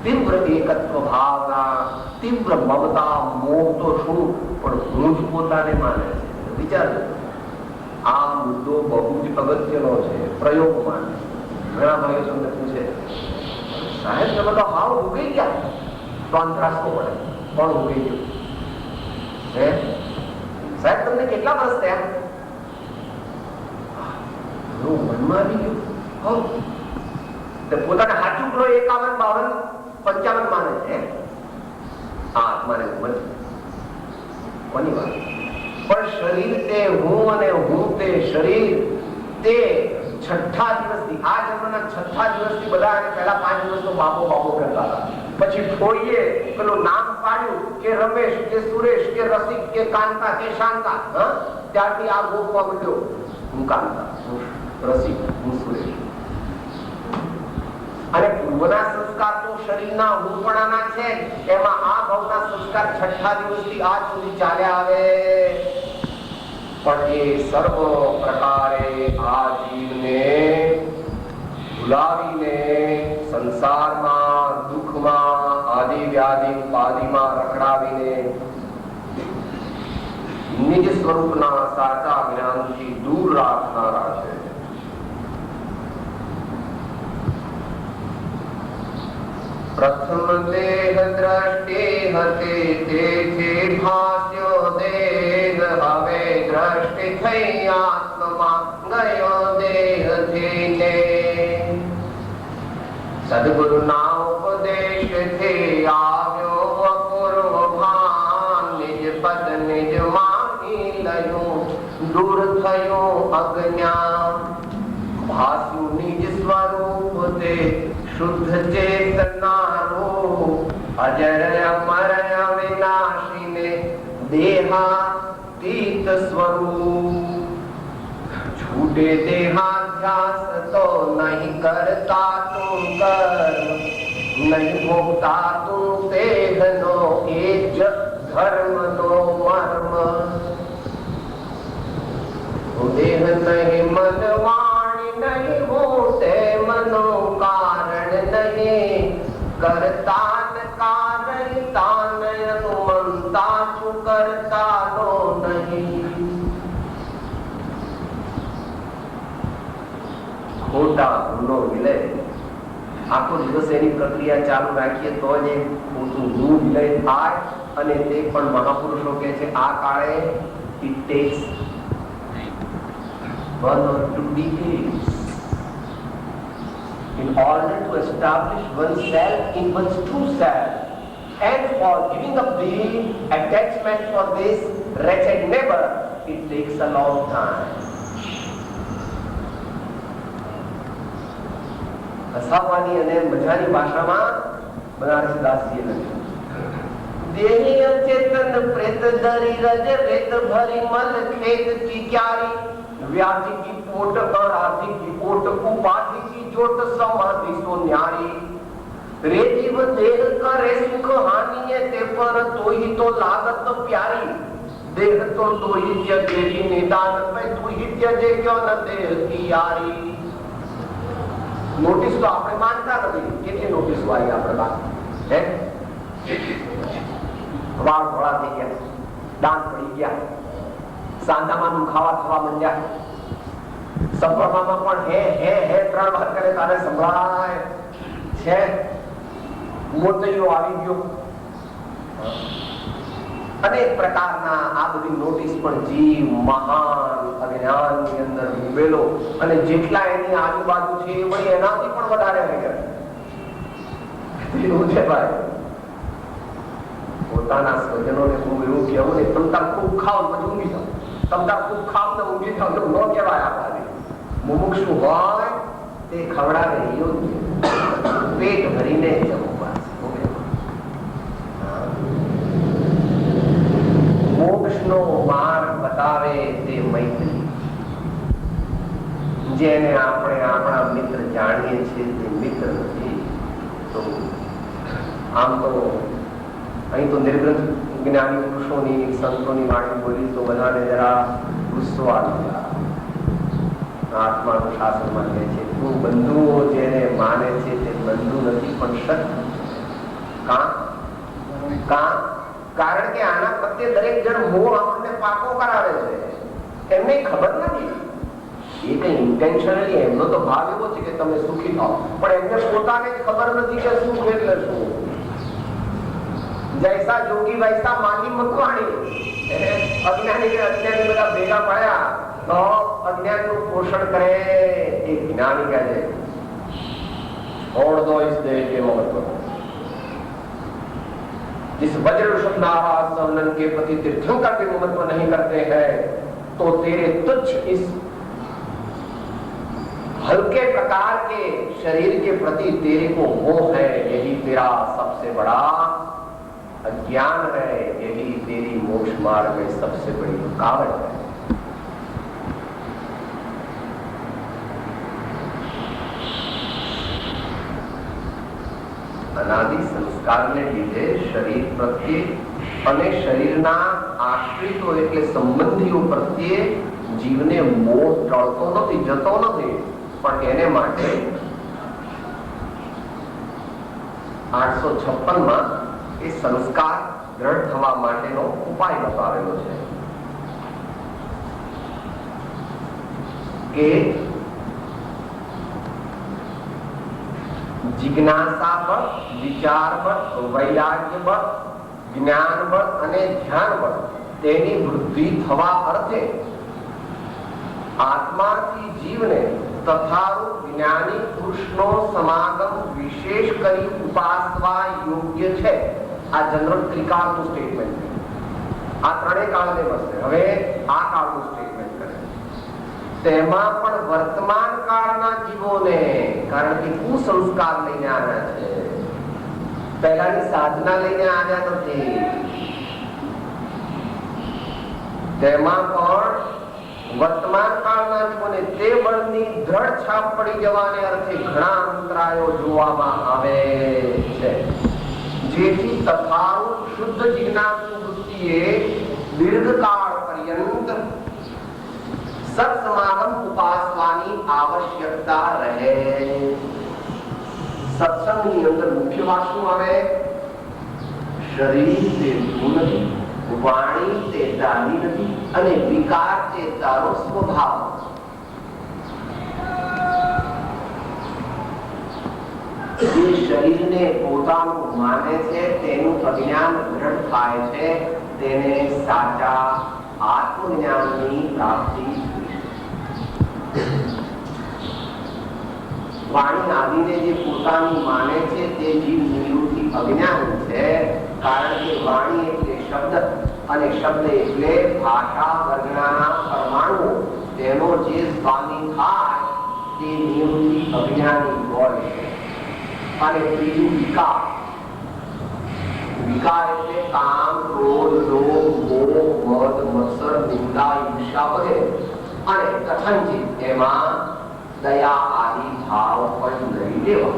તીવ્ર એકત્વ ભાવના, તીવ્ર મમતા, મોહ તો શું પણ હું જ પોતાને માને છે. વિચારજો, આ મુદ્દો બહુ જ અગત્યનો છે. પ્રયોગ માને ઘણા ભાઈઓ તમને પૂછે, સાહેબ તમે તો હાવ ઉગી ગયા, તો અંતરાસ્તો પડે કોણ ઉગી ગયું? હે સાહેબ તમને કેટલા વર્ષ થયા? મનમાં આવી ગયું. પોતાને હાચું કરો 51, 52, 55 માને છે. આ આત્માને ઉંમર કોની વાત? પણ શરીર તે હું અને હું તે શરીર, તે છઠ્ઠા દિવસથી, આ જન્મના છઠ્ઠા દિવસથી બધા પહેલા 5 દિવસનો બાપો બાપો કરતા હતા. પછી ફોઈએ પેલું નામ પાડ્યું કે રમેશ કે સુરેશ કે રસિક કે કાંતા કે શાંતા. ત્યારથી આ ગોપવા મળ્યો, હું કાંતા, હું રસિક, હું સુરેશ. અને પૂર્વના સંસ્કાર તો શરીરના હુંપણાના છે, એમાં આ ભાવના સંસ્કાર છઠ્ઠા દિવસથી આજ સુધી ચાલ્યા આવે. પણ એ સર્વ પ્રકારે આ જીવને ભૂલાવીને સંસારમાં, દુઃખમાં, આદિ વ્યાધિ ઉપાધિમાં રખડાવીને નિજ સ્વરૂપના સાચા જ્ઞાનથી દૂર રાખનારા છે. પ્રથમ દેહ દ્રષ્ટિ હતી તેથી ભાસ્યો દેહ, હવે દ્રષ્ટિ થઈ આત્મમાં ગયો દેહથી ને. સદગુરુના ઉપદેશથી આવ્યો અપૂર્વ ભાન, નિજ પદ નિજ માની લયું, દૂર થયું અજ્ઞાન. ભાસ્યું નિજ સ્વરૂપ તે શુદ્ધ ચેતનારૂપ, અજર અમર અવિનાશી ને દેહાતીત સ્વરૂપ. છૂટે દેહાધ્યાસ તો નહીં કરતા તું કર્મ, નહીં ભોગતા તું દેહનો એ જ ધર્મનો મર્મ. દેહ નહીં મન વાણી નહીં હોતે મનો કારણ નહીં, કરતા ન કારણતા અનુમંતા છું કરતા નો નહીં. ખોટા ગુનો વિલય, આખો દિવસ એની પ્રક્રિયા ચાલુ રાખીએ તો જ એ ખોટું ગુણ વિલય થાય. અને તે પણ મહાપુરુષો કહે છે આ કાળે it takes 1 or 2 decades in order to establish oneself in one's true self, and for giving up the attachment for this wretched neighbor, it takes a long time. હસાવવાની અને મજાની ભાષામાં બનારસદાસજીએ લખ્યું, દેહી અચેતન પ્રેત દરી રજ રેત ભરી મલ ખેત કી ક્યારી, व्याधि की पोट अराधि की पोट उपाधि की जोट समाधि सो न्यारी. रे जीव देह करे सुख हानि ते पर तो ही तो लागत प्यारी. देह तो ही त्यजे निदान पे तू ही त्यजे क्यों न देह की यारी. नोटिस तो आपने मानता नहीं, કેટલી નોટિસ વાળી આપણે વાત હે. વાળ ધોળા થઈ ગયા, દાંત પડી ગયા, સાંધામાં દુખાવા થવા માંડ્યા, સંભળવામાં પણ હે હે હે 3 વાર કરે તારે સંભળાય છે, મોતૈયો આવી ગયો. અનેક પ્રકારના આ બધી નોટિસ પણ જીવ મહાન અજ્ઞાનની અંદર ડૂબેલો, અને જેટલા એની આજુબાજુ છે એ વળી એનાથી પણ વધારે થઈ ગયા. એવું છે ભાઈ, પોતાના સ્વજનોને હું એવું કહેવું ને, તમ તાર ખૂબ ખાવ પછી ઊંઘી જાવ, તમ તાર ખૂબ ખાવ ને ઊંઘી જાવ, એવું ન કહેવાય. આપણાને મુમુક્ષુ હોય તે ખવડાવે યોગ્ય, પેટ ભરીને જમવા. મોક્ષનો માર્ગ બતાવે તે મૈત્રી, જેને આપણે આપણા મિત્ર જાણીએ છીએ તે મિત્ર નથી. તો આમ તો અહીં તો નિર્ગ્રંથ જ્ઞાની પુરુષોની સંતોની વાણી બોલી તો બધાને જરા ગુસ્સો આવી ગયા. આત્માનું શાસનમાં કહે છે તું બંધુઓ જેને માને છે તે બંધુ નથી પણ શત્રુ. કારણ કે આના પ્રત્યે દરેક જણ મોહ આપણને પાકો કરાવે છે, એમને ખબર નથી. એ કઈ ઇન્ટેન્શનલી એમનો તો ભાવ એવો છે કે તમે સુખી થાઓ, પણ એમને પોતાને જ ખબર નથી કે સુખ એટલે શું. જૈસા જોગી વૈસા માગી મકવાણી. અજ્ઞાની કે અજ્ઞાની બધા ભેગા પડ્યા તો અજ્ઞાન નું પોષણ કરે એ જ્ઞાની કહે છે छोड़ दो इस देह के महत्व को. जिस वज्र शुद्धाहा सवनन के प्रति तीर्थंकर के महत्व नहीं करते हैं तो तेरे तुच्छ इस हल्के प्रकार के शरीर के प्रति तेरे को मोह है, यही तेरा सबसे बड़ा अज्ञान है, यही तेरी मोक्ष मार्ग में सबसे बड़ी रुकावट है. અનાદિ સંસ્કારને લીધે શરીર પ્રત્યે અને શરીરના આશ્રિતો એટલે સંબંધીઓ પ્રત્યે જીવને મોહ ટળતો નથી, જતો નથી. પણ એને માટે 856 માં એ સંસ્કાર દ્રઢ થવા માટેનો ઉપાય બતાવેલો છે કે जिज्ञासा बल, विचार बल, वैराग्य बल, ज्ञान बल અને ધ્યાન બળ તેની વૃદ્ધિ થવા અર્થે આત્માથી જીવને તથારૂપ જ્ઞાની પુરુષનો સમાગમ વિશેષ કરી ઉપાસવા યોગ્ય છે. આ જનરલ ત્રિકાળનું સ્ટેટમેન્ટ છે. આ ત્રણેય કાળને બસશે. હવે આ કાળનું સ્ટેટમેન્ટ કરે. તેમાં પણ વર્તમાન કાળના જીવોને, કારણ કે કુસંસ્કાર લઈને આવ્યા છે, પહેલાની સાધના લઈને આવ્યા નથી. તેમાં પણ વર્તમાન કાળના જીવોને તે બળની દ્રઢ છાપ પડી જવાને અર્થે ઘણા અંતરાયો જોવામાં આવે છે, જેથી તથારૂપ શુદ્ધ જિજ્ઞાસુ વૃત્તિએ દીર્ઘકાળ પર્યંત સત્સમાગમ ઉપાસવાની આવશ્યકતા રહે. સત્સંગની અંદર મુખ્ય વાત શું આવે? શરીર તે તું નથી, વાણી તે તારી નથી, અને વિકાર તે તારો સ્વભાવ. જે શરીરને પોતાનું માને છે તેનું અજ્ઞાન દ્રઢ થાય છે, તેને સાચા આત્મજ્ઞાનની પ્રાપ્તિ. વાણી આદિને જે પોતાનું માને છે તે જીવ નિવૃત્તિ અજ્ઞાન છે, કારણ કે વાણી એટલે શબ્દ અને શબ્દ એટલે ભાષા વર્ગના પરમાણુ, તેનો જે સ્વામી થાય તે નિવૃત્તિ અજ્ઞાની હોય છે. અને ત્રીજું વિકાર. વિકાર એટલે કામ, ક્રોધ, લોભ, મોહ, મદ, મત્સર, નિંદા, ઈર્ષા વગેરે. અને કથનચિત એમાં દયા આદિ ભાવ પણ નહીં લેવા.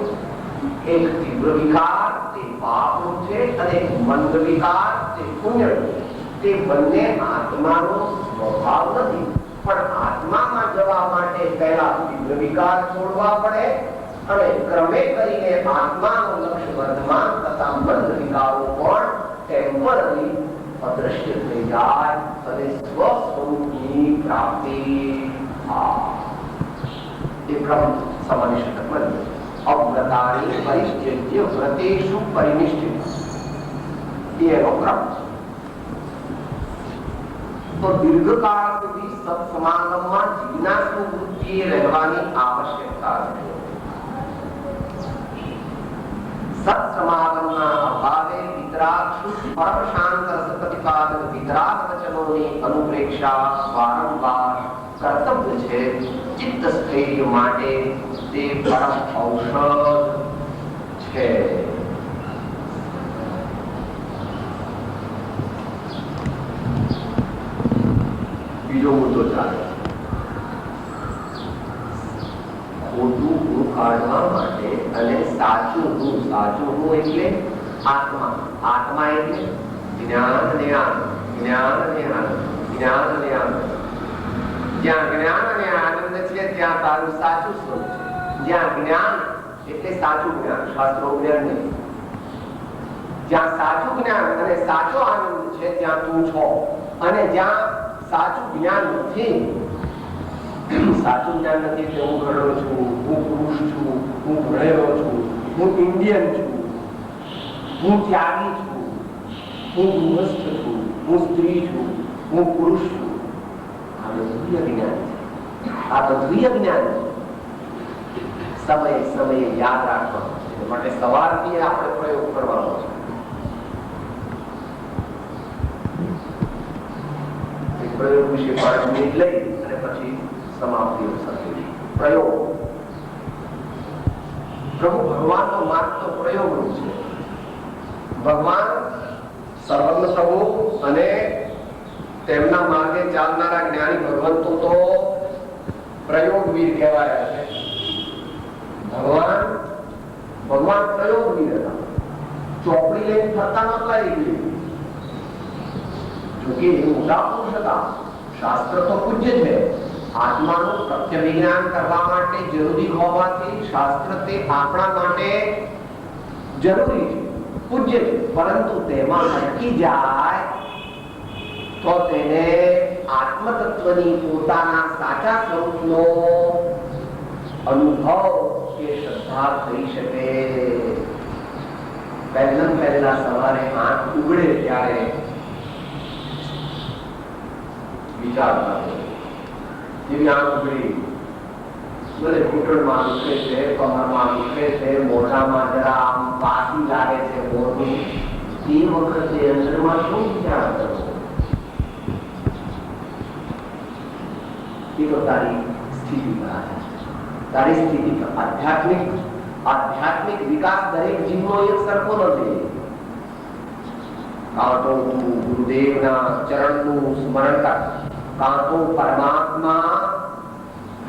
એક તીવ્ર વિકાર તે પાપનું છે અને એક મંદ વિકાર તે પુણ્યનું. તે બંને આત્માનો સ્વભાવ નથી, પણ આત્મામાં જવા માટે પહેલા તીવ્ર વિકાર છોડવા પડે અને ક્રમે કરીને આત્માનો લક્ષ્ય વર્ધમાન તથા મંદ વિકારો પણ ટેમ્પરરી અદ્રશ્ય થઈ જાય અને સ્વસ્વરૂપની પ્રાપ્તિ થાય. એ ક્રમ સામાન્ય શબ્દ બને. અવ્રતાની પરિશ્ચર્ય વ્રતેષુ પરિનિષ્ઠિત, એનો ક્રમ. તો દીર્ઘકાળ સુધી સત્સમાગમમાં જિજ્ઞાસુ વૃત્તિએ રહેવાની આવશ્યકતા છે. સત્સમાગમના અભાવે વિતરાગ શુદ્ધ પરમ શાંત સત્પ્રતિપાદક વિતરાગ વચનોની અનુપ્રેક્ષા વારંવાર કર્તવ્ય છે. ચિત્ત સ્થૈર્ય માટે તે પરમ ઔષધ છે. બીજો મુદ્દો ચાલે. ખોટું હું કાઢવા માટે અને સાચું હું એટલે આત્મા. આત્મા એટલે જ્ઞાન અને આનંદ, જ્ઞાન અને આનંદ, જ્ઞાન અને આનંદ. જ્યાં જ્ઞાન અને આનંદ છે ત્યાં તારું સાચું સ્વરૂપ છે. જ્યાં જ્ઞાન એટલે સાચું જ્ઞાન, શાસ્ત્રો જ્ઞાન નહીં. જ્યાં સાચું જ્ઞાન અને સાચો આનંદ છે ત્યાં તું છો, અને જ્યાં સાચું જ્ઞાન નથી, સાચું જ્ઞાન નથી કે હું ઘરડો છું, હું પુરુષ છું, હું ભણેલો છું, હું ઇન્ડિયન છું, હું ત્યાગી છું, હું ગૃહસ્થ છું, હું સ્ત્રી છું, હું પુરુષ છું. આ બધું જ્ઞાન છે, આ બધું જ્ઞાન છે. સમયે સમયે યાદ રાખવાનું છે. માટે સવારથી આપણે પ્રયોગ કરવાનો છે. પ્રયોગ વિશે 5 મિનિટ લઈ અને પછી સમાપ્તિ સાથે પ્રયોગ. પ્રભુ ભગવાનનો માર્ગ તો પ્રયોગરૂપ છે. ભગવાન સર્વજ્ઞ પ્રભુ અને તેમના માર્ગે ચાલનારા જ્ઞાની ભગવંતો તો પ્રયોગવીર કહેવાયા છે. ભગવાન પ્રયોગવીર હતા. ચોપડી લઈને ફરતા નહોતા. જોકે એ મોટા પુરુષ હતા. શાસ્ત્ર તો પૂજ્ય છે. આત્માનું પ્રત્ય વિજ્ઞાન કરવા માટે જરૂરી હોવાથી શાસ્ત્ર તે આપણા માટે જરૂરી છે, પૂજ્ય છે. પરંતુ તેમાં અટકી જાય તો તેને આત્મતત્વની પોતાના સાચા સ્વરૂપનો અનુભવ કે શ્રદ્ધા થઈ શકે. પહેલા સવારે આંખ ઉગડે ત્યારે વિચાર કરે, જેવી આંખ ઉગડી, ભલે ઘૂંટણમાં દુખે છે, કમરમાં દુખે છે, મોઢામાં જરા આમ પાસી લાગે છે મોઢું, એ વખતે અંદરમાં શું વિચાર કરવો? એ તો તારી સ્થિતિ પર આધાર છે. તારી સ્થિતિ પર આધ્યાત્મિક વિકાસ દરેક જીવનો એક સરખો નથી. કાં તો ગુરુદેવના ચરણનું સ્મરણ કર, કાં તો પરમાત્મા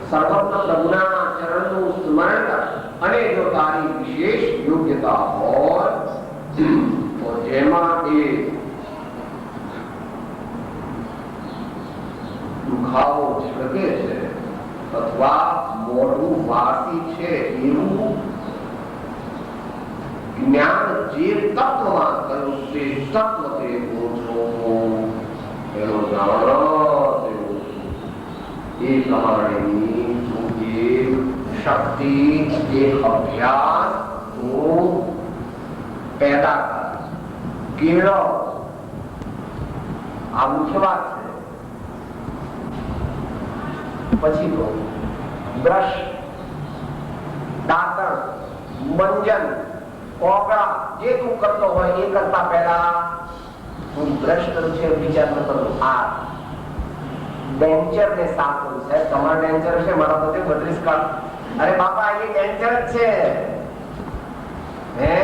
સર્વજ્ઞ પ્રભુના ચરણનું સ્મરણ કર, અને જો તારી વિશેષ યોગ્યતા હોય તો જેમાં એ દુખાવો છલકે છે અથવા મોઢું વાસી છે એવું જ્ઞાન જે તત્વમાં થયું તે તત્વ તે પૂછો એનો જાણો એ પ્રમાણેની એક શક્તિ, એક અભ્યાસ તું પેદા કર, કેળવ. આ મુખ્ય વાત છે. પછી તો બ્રશ, દાંતણ, મંજન, કોગળા જે તું કરતો હોય એ કરતા પહેલા હું બ્રશ કરું છે વિચાર ન કરું. આ ડેન્ચર ને સાફ કરું. સાહેબ તમારા ડેન્ચર છે, મારા તો 32 કાળ. અરે બાપા એ ડેન્ચર જ છે. હે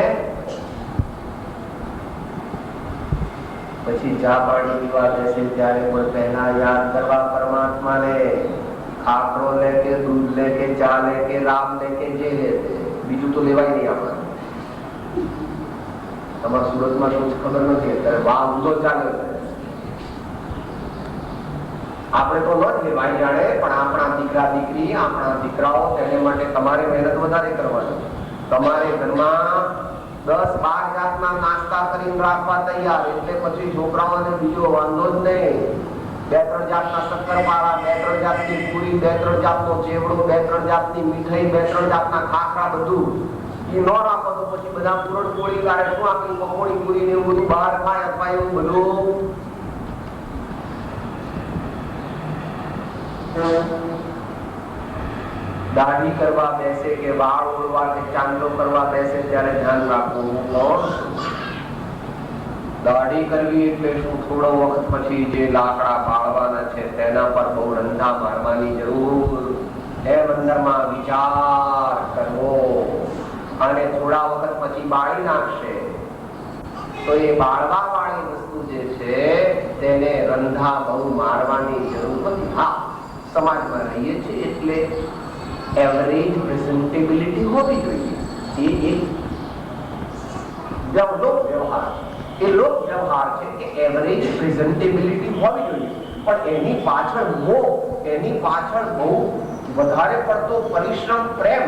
પછી ચા પાણી પીવા બેસે ત્યારે પણ પહેલા યાદ કરવા પરમાત્માને. ખાખરો લે કે દૂધ લે કે ચા લે કે રામ લે કે જે લે, બીજું તો લેવાય નહીં આપણે. તમારા સુરતમાં શું ખબર નથી, અત્યારે વાહ ઊંધો ચાલે છે. આપણે તો ન જ લેવાય જાણે, પણ આપણા દીકરા દીકરી, આપણા દીકરાઓ, તેને માટે તમારે મહેનત વધારે કરવાની. તમારે ઘરમાં 10-12 જાતના નાસ્તા કરીને રાખવા તૈયાર, એટલે પછી છોકરાઓને બીજો વાંધો જ નહીં. 2-3 જાતના શક્કરપારા, 2-3 જાતની પૂરી, 2-3 જાતનો ચેવડો, 2-3 જાતની મીઠાઈ, 2-3 જાતના ખાખરા, બધું એ ન રાખો તો પછી બધા પૂરણપોળી કાઢે, શું આપી પકોડી પૂરી ને એવું બધું બહાર ખાય અથવા એવું બધું. દાઢી કરવા બેસે કે વાળ ઓળવા કે ચાંદલો કરવા બેસે ત્યારે ધ્યાન રાખવું. દાઢી કરવી એટલે શું? થોડો વખત પછી જે લાકડા બાળવાના છે તેના પર બહુ રંધા મારવાની જરૂર. એમ અંદરમાં વિચાર કરવો, અને થોડા વખત પછી બાળી નાખશે તો એ બાળવા વાળી વસ્તુ જે છે તેને રંધા બહુ મારવાની જરૂર નથી. હા, સમાજમાં રહીએ છીએ એટલે એવરેજ પ્રેઝન્ટેબિલિટી હોવી જોઈએ. એ એક લોક વ્યવહાર, એ લોક વ્યવહાર છે કે એવરેજ પ્રેઝન્ટેબિલિટી હોવી જોઈએ. પણ એની પાછળ મોહ, એની પાછળ બહુ વધારે પડતો પરિશ્રમ, પ્રેમ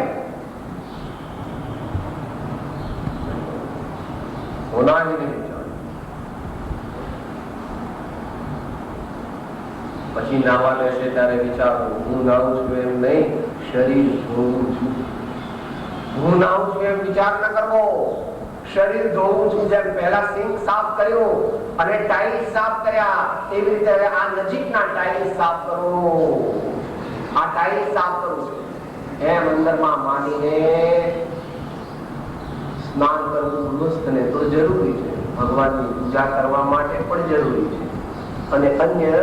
હોના જ નહીં જાણે. પછી નાવા બેસે ત્યારે વિચારો, હું નાઉં છું એમ નહીં, શરીર ધોવું છું. હું નાઉં છું એમ વિચાર ન કરવો. શરીર ધોવું છું, જેમ પહેલા સિંક સાફ કર્યું અને ટાઇલ્સ સાફ કર્યા એવી રીતે હવે આ નજીકના ટાઇલ્સ સાફ કરો. આ ટાઇલ્સ સાફ કરું છું એમ અંદરમાં માનીને સ્નાન કરવું ગૃહસ્થને તો જરૂરી છે, ભગવાનની પૂજા કરવા માટે પણ જરૂરી છે, અને અન્ય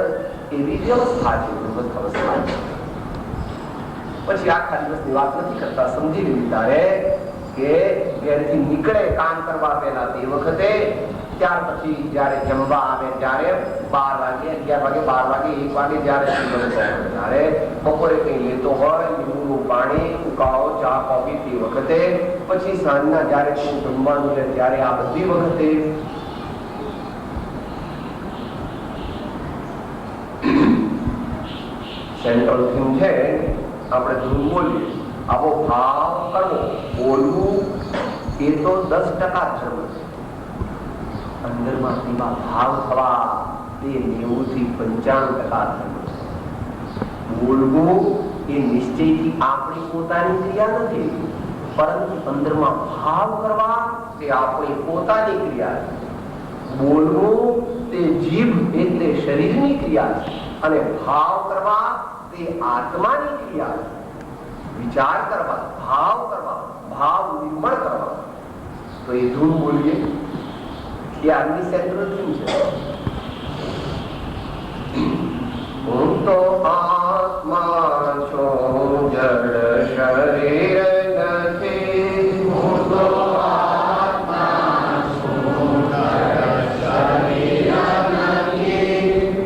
એવી વ્યવસ્થા છે ગૃહસ્થ અવસ્થા. પછી આખા દિવસની વાત નથી કરતા, સમજી લીધી તારે કે ઘેરથી નીકળે કામ કરવા પહેલા તે વખતે, ત્યાર પછી જયારે જમવા આવે ત્યારે 12 વાગે 11 વાગે 12 વાગે 1 વાગે જયારે બપોરે કઈ લેતો હોય, લીંબુનું પાણી, ઉકાળો, ચા, કોફી તે વખતે, પછી સાંજના જયારે જમવાનું લે ત્યારે આ બધી વખતે સેન્ટ્રલ થીમ છે. આપણે ધૂન બોલીએ, આવો ભાવ કરવો, બોલવું એ તો 10% ધર્મ છે. અંદરમાં એવા ભાવ થવા તે 90 થી 95% ધર્મ છે. બોલવું એ નિશ્ચયથી આપણી પોતાની ક્રિયા નથી, પરંતુ અંદરમાં ભાવ કરવા તે આપણી પોતાની ક્રિયા છે. બોલવું તે જીભ એટલે શરીરની ક્રિયા છે, અને ભાવ કરવા તે આત્માની ક્રિયા છે. વિચાર કરવા, ભાવ કરવા, ભાવ નિર્મળ કરવા. તો એ ધૂન બોલીએ એ આજની સેન્ટ્રલ થીમ છે. હું તો આત્મા છું, જડ શરીર નથી. હું તો આત્મા છું, જડ શરીર નથી.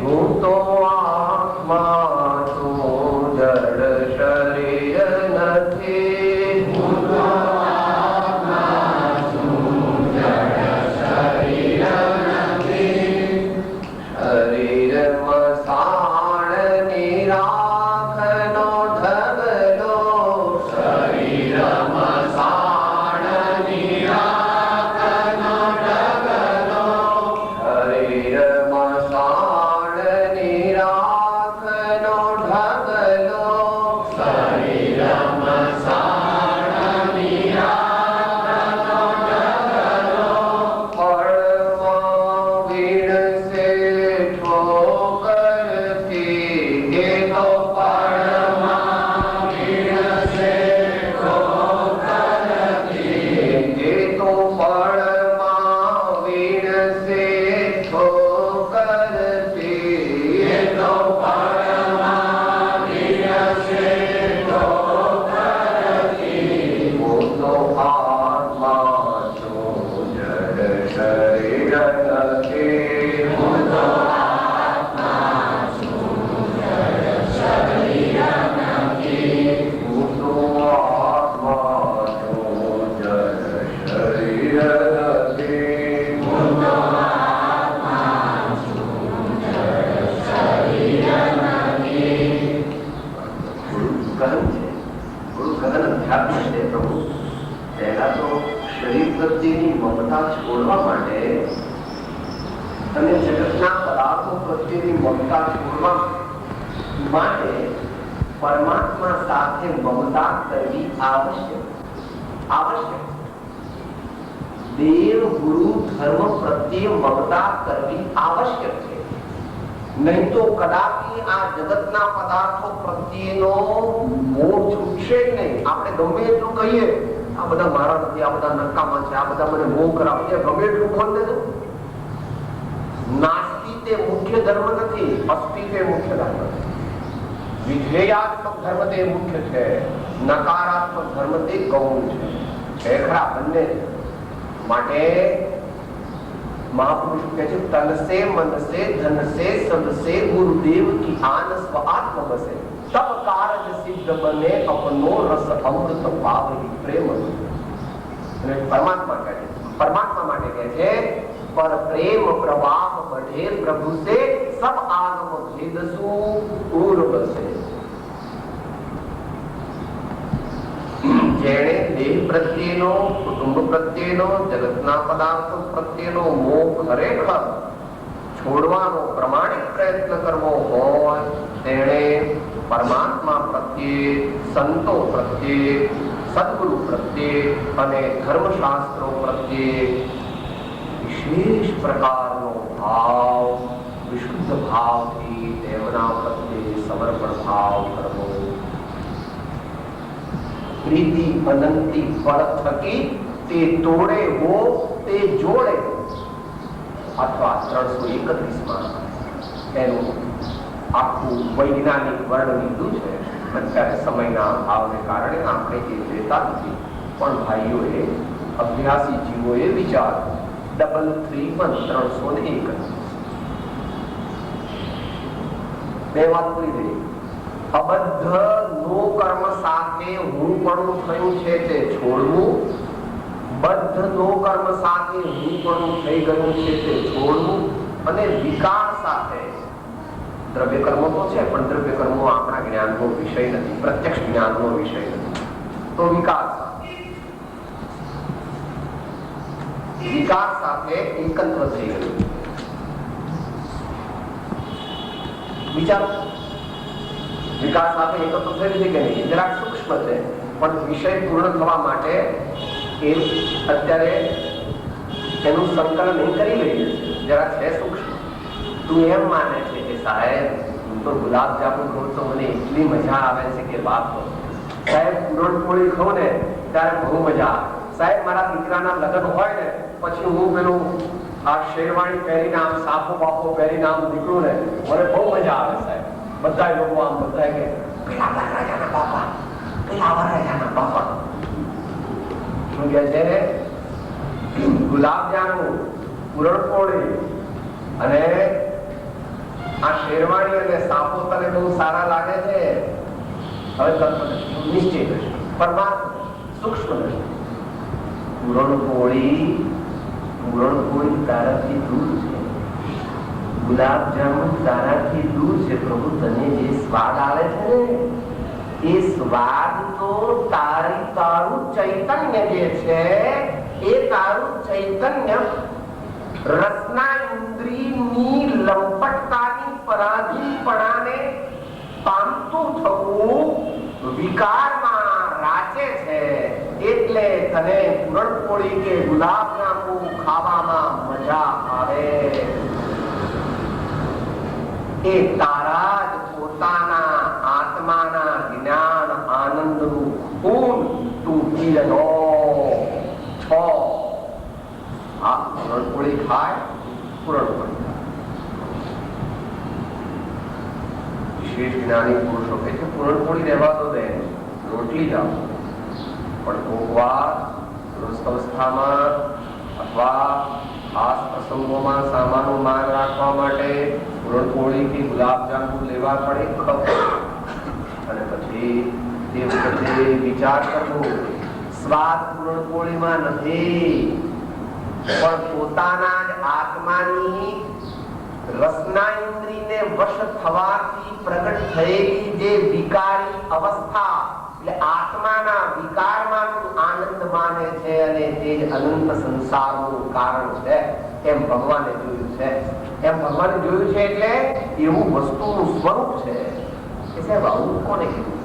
હું તો આત્મા છું, જડ શરીર નથી. હું તો આત્મા છું, જડ શરીર નથી. શરીર મસાણ નિરાખનો ઢગલો. શરીર મસાણ નિરાખનો ઢગલો. શરીર મસાણ નિરાખનો ઢગલો. શરીર મસાણ નિરાખનો ઢગલો. પડમાં વીણશે ઠોકરથી, એ તો પડમાં વીણશે ઠોકરથી. એ તો પડમાં વીણશે ઠોકરથી. એ તો પડમાં વીણશે ઠોકરથી. હું તો આત્મા છું, જડ શરીર નથી. હું તો આત્મા છું, જડ શરીર નથી. હું તો આત્મા છું, જડ શરીર નથી. હું તો આત્મા છું, જડ શરીર નથી. થોડું ગહન છે, થોડું ગહન અધ્યાત્મ છે પ્રભુ. પહેલા તો શરીર પ્રત્યેની મમતા છોડવા માટે અને જગતના પદાર્થો પ્રત્યેની મમતા છોડવા માટે પરમાત્મા સાથે મમતા કરવી આવશ્યક. દેવ ગુરુ ધર્મ પ્રત્યે મમતા કરવી આવશ્યક છે. નહીં તો કદાપી આ જગતના પદાર્થો પ્રત્યેનો મોહ છૂટશે જ નહીં. આપણે ગમે એટલું કહીએ આ બધા મારા નથી, આ બધા નકામા છે, આ બધા મને મોહ કરાવે, ગમે એટલું બોલ દેજો. નાસ્તિ તે મુખ્ય ધર્મ નથી, અસ્તિ તે મુખ્ય ધર્મ છે. વિધેયાત્મક ધર્મ તે મુખ્ય છે, નકારાત્મક ધર્મ તે ગૌણ છે. ખરા બંને માટે महापुरुष કહે છે તન સે મન સે ધન સે સદ સે ગુરુદેવ કી આન સ્વ આત્મ બસે તબ કારજ સિદ્ધ બને અપનો રસ અમૃત પાવહી પ્રેમ. અને પરમાત્મા કહે છે, પરમાત્મા માટે કહે છે પર પ્રેમ પ્રવાહ बढ़े प्रभु से सब आगम भेद सु पूर्व से. જેણે દેહ પ્રત્યેનો, કુટુંબ પ્રત્યેનો, જગતના પદાર્થો પ્રત્યેનો મોહ ખરેખર છોડવાનો પ્રામાણિક પ્રયત્ન કરવો હોય તેણે પરમાત્મા પ્રત્યે, સંતો પ્રત્યે, સદગુરુ પ્રત્યે અને ધર્મશાસ્ત્રો પ્રત્યે વિશેષ પ્રકારનો ભાવ, વિશુદ્ધ ભાવથી તેમના પ્રત્યે સમર્પણ ભાવ કરવો. પ્રીતિ અનંતી ફળ થકી તે તોડે હો તે જોડે, અથવા 331માં એનું આખું વૈજ્ઞાનિક વર્ણન લીધું છે. અત્યારે સમયના અભાવને કારણે આપણે એ લેતા નથી, પણ ભાઈઓએ, અભ્યાસી જીવોએ વિચાર 331 બે વાત પૂરી થઈ. અબદ્ધ નો કર્મ સાથે હું પણ થયું છે તે છોડવું, બદ્ધ નો કર્મ સાથે હું પણ થઈ ગયું છે તે છોડવું, અને વિકાર સાથે, દ્રવ્ય કર્મો તો છે પણ દ્રવ્ય કર્મો આપણા જ્ઞાનનો વિષય નથી, પ્રત્યક્ષ જ્ઞાનનો વિષય નથી, તો વિકાર સાથે એકત્ર થઈ ગયું. વિચારો, વિકાર સાથે એકત્ર થઈ છે કે નહીં? જરાક સૂક્ષ્મ છે, પણ વિષય પૂર્ણ થવા માટે એ અત્યારે એનું સંકલન નહીં કરી લઈએ. જરા છે સૂક્ષ્મ. તું એમ માને છે કે સાહેબ હું તો ગુલાબ જામુન ખાઉં તો મને એટલી મજા આવે છે કે વાત કરો. સાહેબ પૂરણપોળી ખાઉં ને ત્યારે બહુ મજા આવે. સાહેબ મારા દીકરાના લગ્ન હોય ને પછી હું પેલું આ શેરવાણી પહેરીને આમ સાફો બાફો પહેરીને આમ નીકળું ને મને બહુ મજા આવે સાહેબ. બધા લોકો આમ બધા કે પેલા વરરાજાના બાપા, પેલા વરરાજાના બાપા. શું કે છે ને, ગુલાબ જામુન, પૂરણપોળી અને આ શેરવાણી અને સાફો તને બહુ સારા લાગે છે. હવે નિશ્ચિત પરમાત્મા સૂક્ષ્મ નથી. પૂરણપોળી તારાથી દૂર છે, ગુલાબ જામુન તારાથી દૂર છે. પ્રભુ તને જે સ્વાદ આવે છે ને એ સ્વાદ તો તારું ચૈતન્ય જે છે એ તારું ચૈતન્ય રસના ઇન્દ્રિયની લંપટતાની પરાધીનપણાને પામતું થવું વિકારમાં રાચે છે. એટલે તને પૂરણપોળી કે ગુલાબ જાંબુ ખાવામાં મજા આવે. એ તારા જ પોતાના આત્માના જ્ઞાન આનંદનું ખૂન તું પી રહ્યો છો. આ પૂરણપોળી ખાય, પૂરણપોળી ખાય. વિશેષ જ્ઞાની પુરુષો કહે છે પૂરણપોળી રહેવા દો બેન, રોટલી જાઓ. પણ કોકવાર ગૃહસ્થ અવસ્થામાં અથવા ખાસ પ્રસંગોમાં સામાનું માન રાખવા માટે પૂરણપોળી કે ગુલાબ જાંબુ લેવા પડે. અને પછી તે વખતે વિચાર કરવો, સ્વાદ પૂરણપોળીમાં નથી પણ પોતાના જ આત્માની રસના ઇન્દ્રિયને વશ થવાથી પ્રગટ થયેલી જે વિકારી અવસ્થા, એટલે આત્માના વિકારમાં તું આનંદ માને છે અને તે જ અનંત સંસારનું કારણ છે એમ ભગવાને જોયું છે. એમ ભગવાને જોયું છે એટલે એવું વસ્તુનું સ્વરૂપ છે કે સાહેબ આવું કોને કીધું?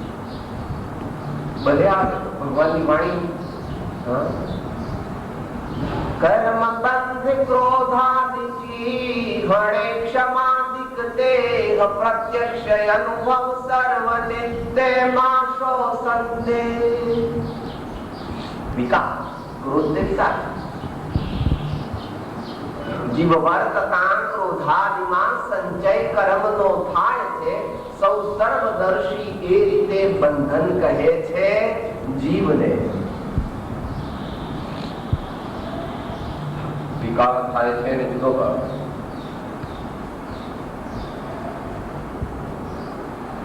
બધે આવે ભગવાનની વાણી. કર્મ બંધ ક્રોધાદિ હણે ક્ષમાદિક દેહ પ્રત્યક્ષ અનુભવ સર્વ નિત્ય માશો સંદેહ. વિકાર, ક્રોધ ને વિકાર. જીવ વર્તતા ક્રોધાદિમાં સંચય કર્મનો થાય છે. સૌ સર્વદર્શી એ રીતે બંધન કહે છે જીવને. વિકાર થાય છે ને જુદો કર.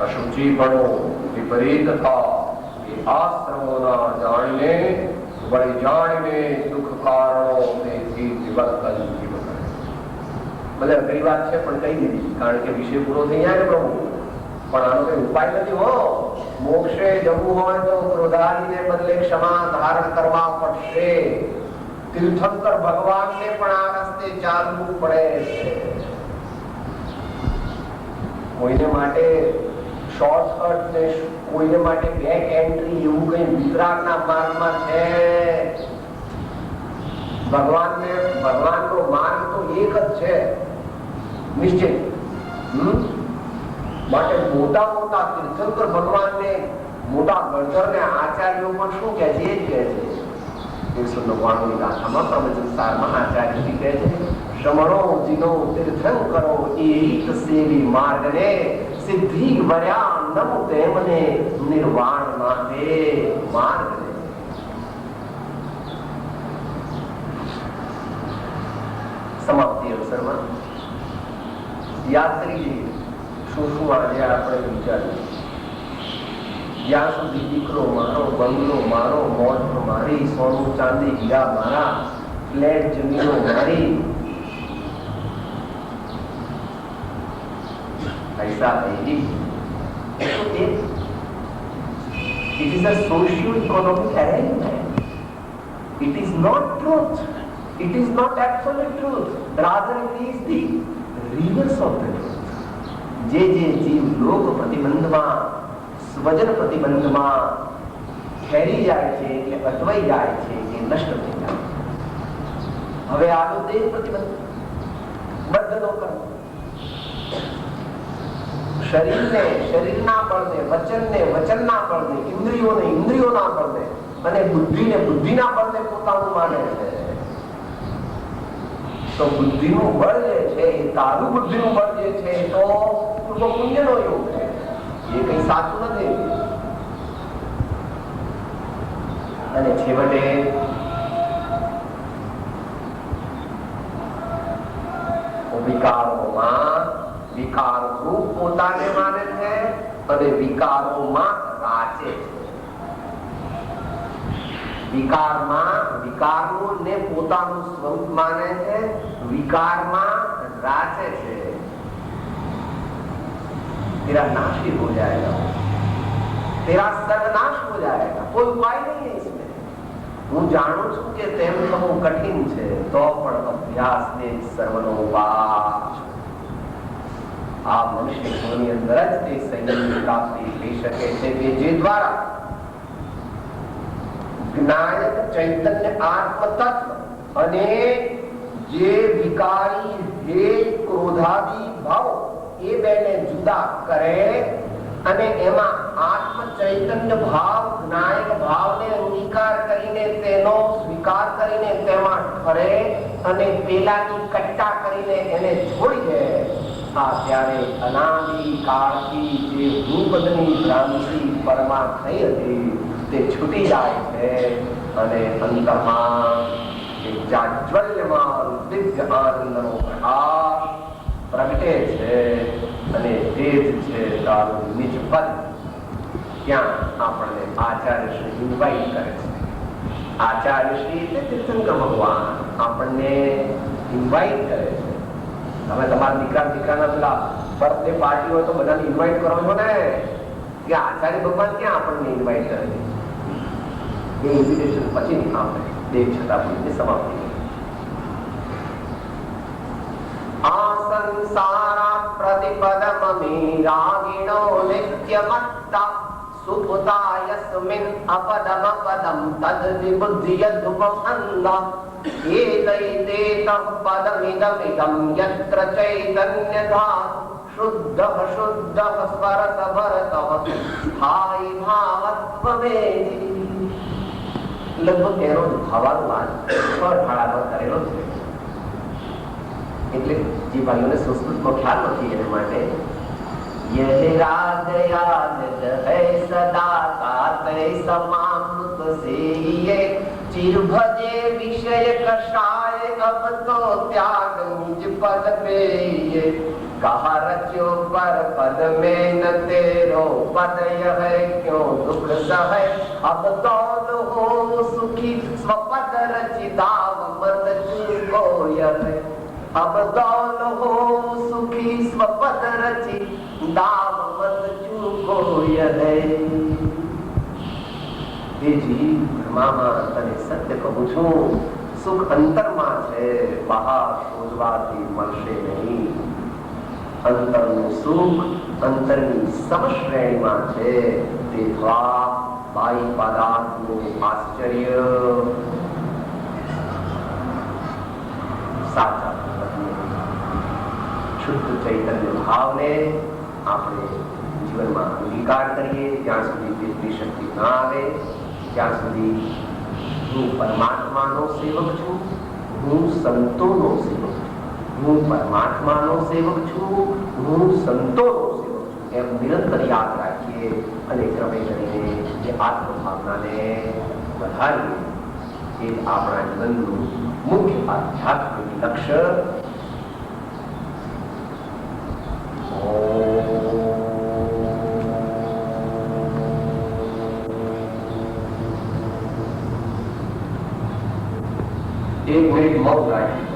અશુચિપણો વિપરીતતા એ આશ્રમોના જાણીને વળી જાણીને દુઃખ કારણો તેથી વિવર્તન જીવ કરે. ભલે અઘરી વાત છે પણ કઈ દીધી, કારણ કે વિષય પૂરો થઈ જાય ને પ્રભુ. પણ આનો કઈ ઉપાય નથી હો. મોક્ષે જવું હોય તો ક્રોધાદિને બદલે ક્ષમા ધારણ કરવા પડશે. તીર્થંકર ભગવાનને પણ આ રસ્તે ચાલવું પડે છે. કોઈને માટે શોર્ટકટ ને કોઈને માટે બેક એન્ટ્રી એવું કઈ વિતરાગના માર્ગમાં છે. ભગવાનનો માર્ગ તો એક જ છે, નિશ્ચિત. માટે મોટા મોટા તીર્થંકર ભગવાનને, મોટા ગણધરને આચાર્યો પણ શું કહે છે? એ જ કહે છે 199 ગાથામાં પ્રવચન સારમાં આચાર્યજી કહે છે, શ્રમણો જીનો તીર્થંકરો એક સેવી માર્ગને સિદ્ધિ વર્યા નમો તેમને નિર્વાણ માટે માર્ગને. સમાપ્તિ અવસરમાં યાદ કરી શું આજે આપણે વિચાર્યું. જ્યાં સુધી દીકરો મારો, બંગલો મારો, મોજ મારી, સોનું ચાંદી હીરા મારા, ફ્લેટ જમીનો મારી, પૈસા થઈ. It is a socio-economic arrangement. It is not truth. It is not absolute truth. Rather, it is the reverse of the truth. જે જીવ લોક પ્રતિબંધમાં, સ્વજન પ્રતિબંધમાં ખેરી જાય છે, એટલે અટવાઈ જાય છે, એ નષ્ટ થઈ જાય. હવે આવ્યો દેહ પ્રતિબંધ, બંધનો કર્મ. શરીરને શરીરના બળને, વચનને વચનના બળને, ઇન્દ્રિયોને ઇન્દ્રિયોના બળને અને બુદ્ધિને બુદ્ધિના બળને પોતાનું માને છે. તો બુદ્ધિનું બળ જે છે, તારું બુદ્ધિનું બળ જે છે, તો પૂર્વ પુણ્યનો યોગ છે. એ કઈ સાચું નથી. અને છેવટે વિકારોમાં વિકાર રૂપ પોતાને માને છે અને વિકારોમાં રાચે છે. વિકારનું ને પોતાનું સ્વરૂપ માને છે, વિકારમાં રાચે છે. तेरा नाश ही हो जाएगा, तेरा सर्वनाश हो जाएगा. कोई उपाय नहीं है इसमें. હું જાણું છું કે તેમ થવું કઠિન છે, તો પણ અભ્યાસ ને સર્વનો ઉપાય. આ મનુષ્ય જીવનની અંદર જ તે સંયમની પ્રાપ્તિ થઈ શકે છે કે જે દ્વારા જ્ઞાયક ચૈતન્ય આત્મ તત્વ અને જે વિકારી ભેદ ક્રોધાદી ભાવો એ બેને જુદા કરે અને એમાં આત્મ ચૈતન્ય ભાવ જ્ઞાયક ભાવને અંગીકાર કરીને તેનો સ્વીકાર કરીને તેમાં ઠરે અને પેલાની કટ્ટા કરીને એને છોડી દે. આ ત્યારે અનાદિ કાળથી જે રૂપની ભ્રાંતિ પરમાં થઈ હતી તે છૂટી જાય છે અને અંતરમાં એક જાજ્વલ્યમાન દિવ્ય આનંદનો પ્રકાશ પ્રગટે છે અને તે જ છે તારું નિજ પદ. ત્યાં આપણને આચાર્ય શ્રી ઇન્વાઇટ કરે છે. આચાર્ય શ્રી એટલે તીર્થંકર ભગવાન આપણને ઇન્વાઇટ કરે છે. તમે તમારા દીકરાના પેલા બર્થડે પાર્ટી હોય તો બધાને ઇન્વાઇટ કરો છો ને, કે આચાર્ય ભગવાન ક્યાં આપણને ઇન્વાઇટ કરે છે? એ ઇન્વિટેશન પછી આપણે દેવ છતાં પૂરી સમાપ્તિ. આ સંસારા પ્રતિપદમી રાગિણો નિત્યમત્તા સુપુતા યસ્મિન અપદમ પદમ તદ વિબુદ્ધિયદુપમ અંધા એતૈતે તં પદમિદમિદં યત્ર ચૈતન્ય ધાતુ શુદ્ધઃ શુદ્ધઃ સ્વરત ભરતઃ સ્થાયી ભાવત્વમેધિ. લગભગ એનો ભાવાનુવાદ ઢાળામાં કરેલો છે. એટલે જે ભાઈઓને સંસ્કૃતનો ખ્યાલ નથી એને માટે યહ રાગ યાદ હૈ સદા કાતે સમામૃત સેયે ચિર ભજે વિષય કષાય અબ તો ત્યાગ નિજ પદ પેયે कहा रच्यो पर पद में न तेरो पद यह क्यों दुख सहे अब तौल हो सुखी स्वपद रचिता मत को यह અબદૌલ હો સુખી સ્વપદ રચી દાવ મત ચૂકો યહે. હે જીવ, બ્રહ્મામાં તને સત્ય કહું છું, સુખ અંતરમાં છે, બહાર શોધવાથી મળશે નહીં. અંતરનું સુખ અંતરની સમશ્રેણીમાં છે. દેખવા બાહ્ય પદાર્થનું આશ્ચર્ય સાચા શુદ્ધ ચૈતન્ય ભાવને આપણે જીવનમાં અંગીકાર કરીએ. જ્યાં સુધી તેટલી શક્તિ ના આવે ત્યાં સુધી હું પરમાત્માનો સેવક છું, હું સંતોનો સેવક છું, હું પરમાત્માનો સેવક છું, હું સંતોનો સેવક છું, એમ નિરંતર યાદ રાખીએ અને ક્રમે કરીને જે આત્મભાવનાને વધારીએ. એ આપણા જીવનનું મુખ્ય આધ્યાત્મિક લક્ષ્ય. એક મિનિટ મૌન રાખીએ.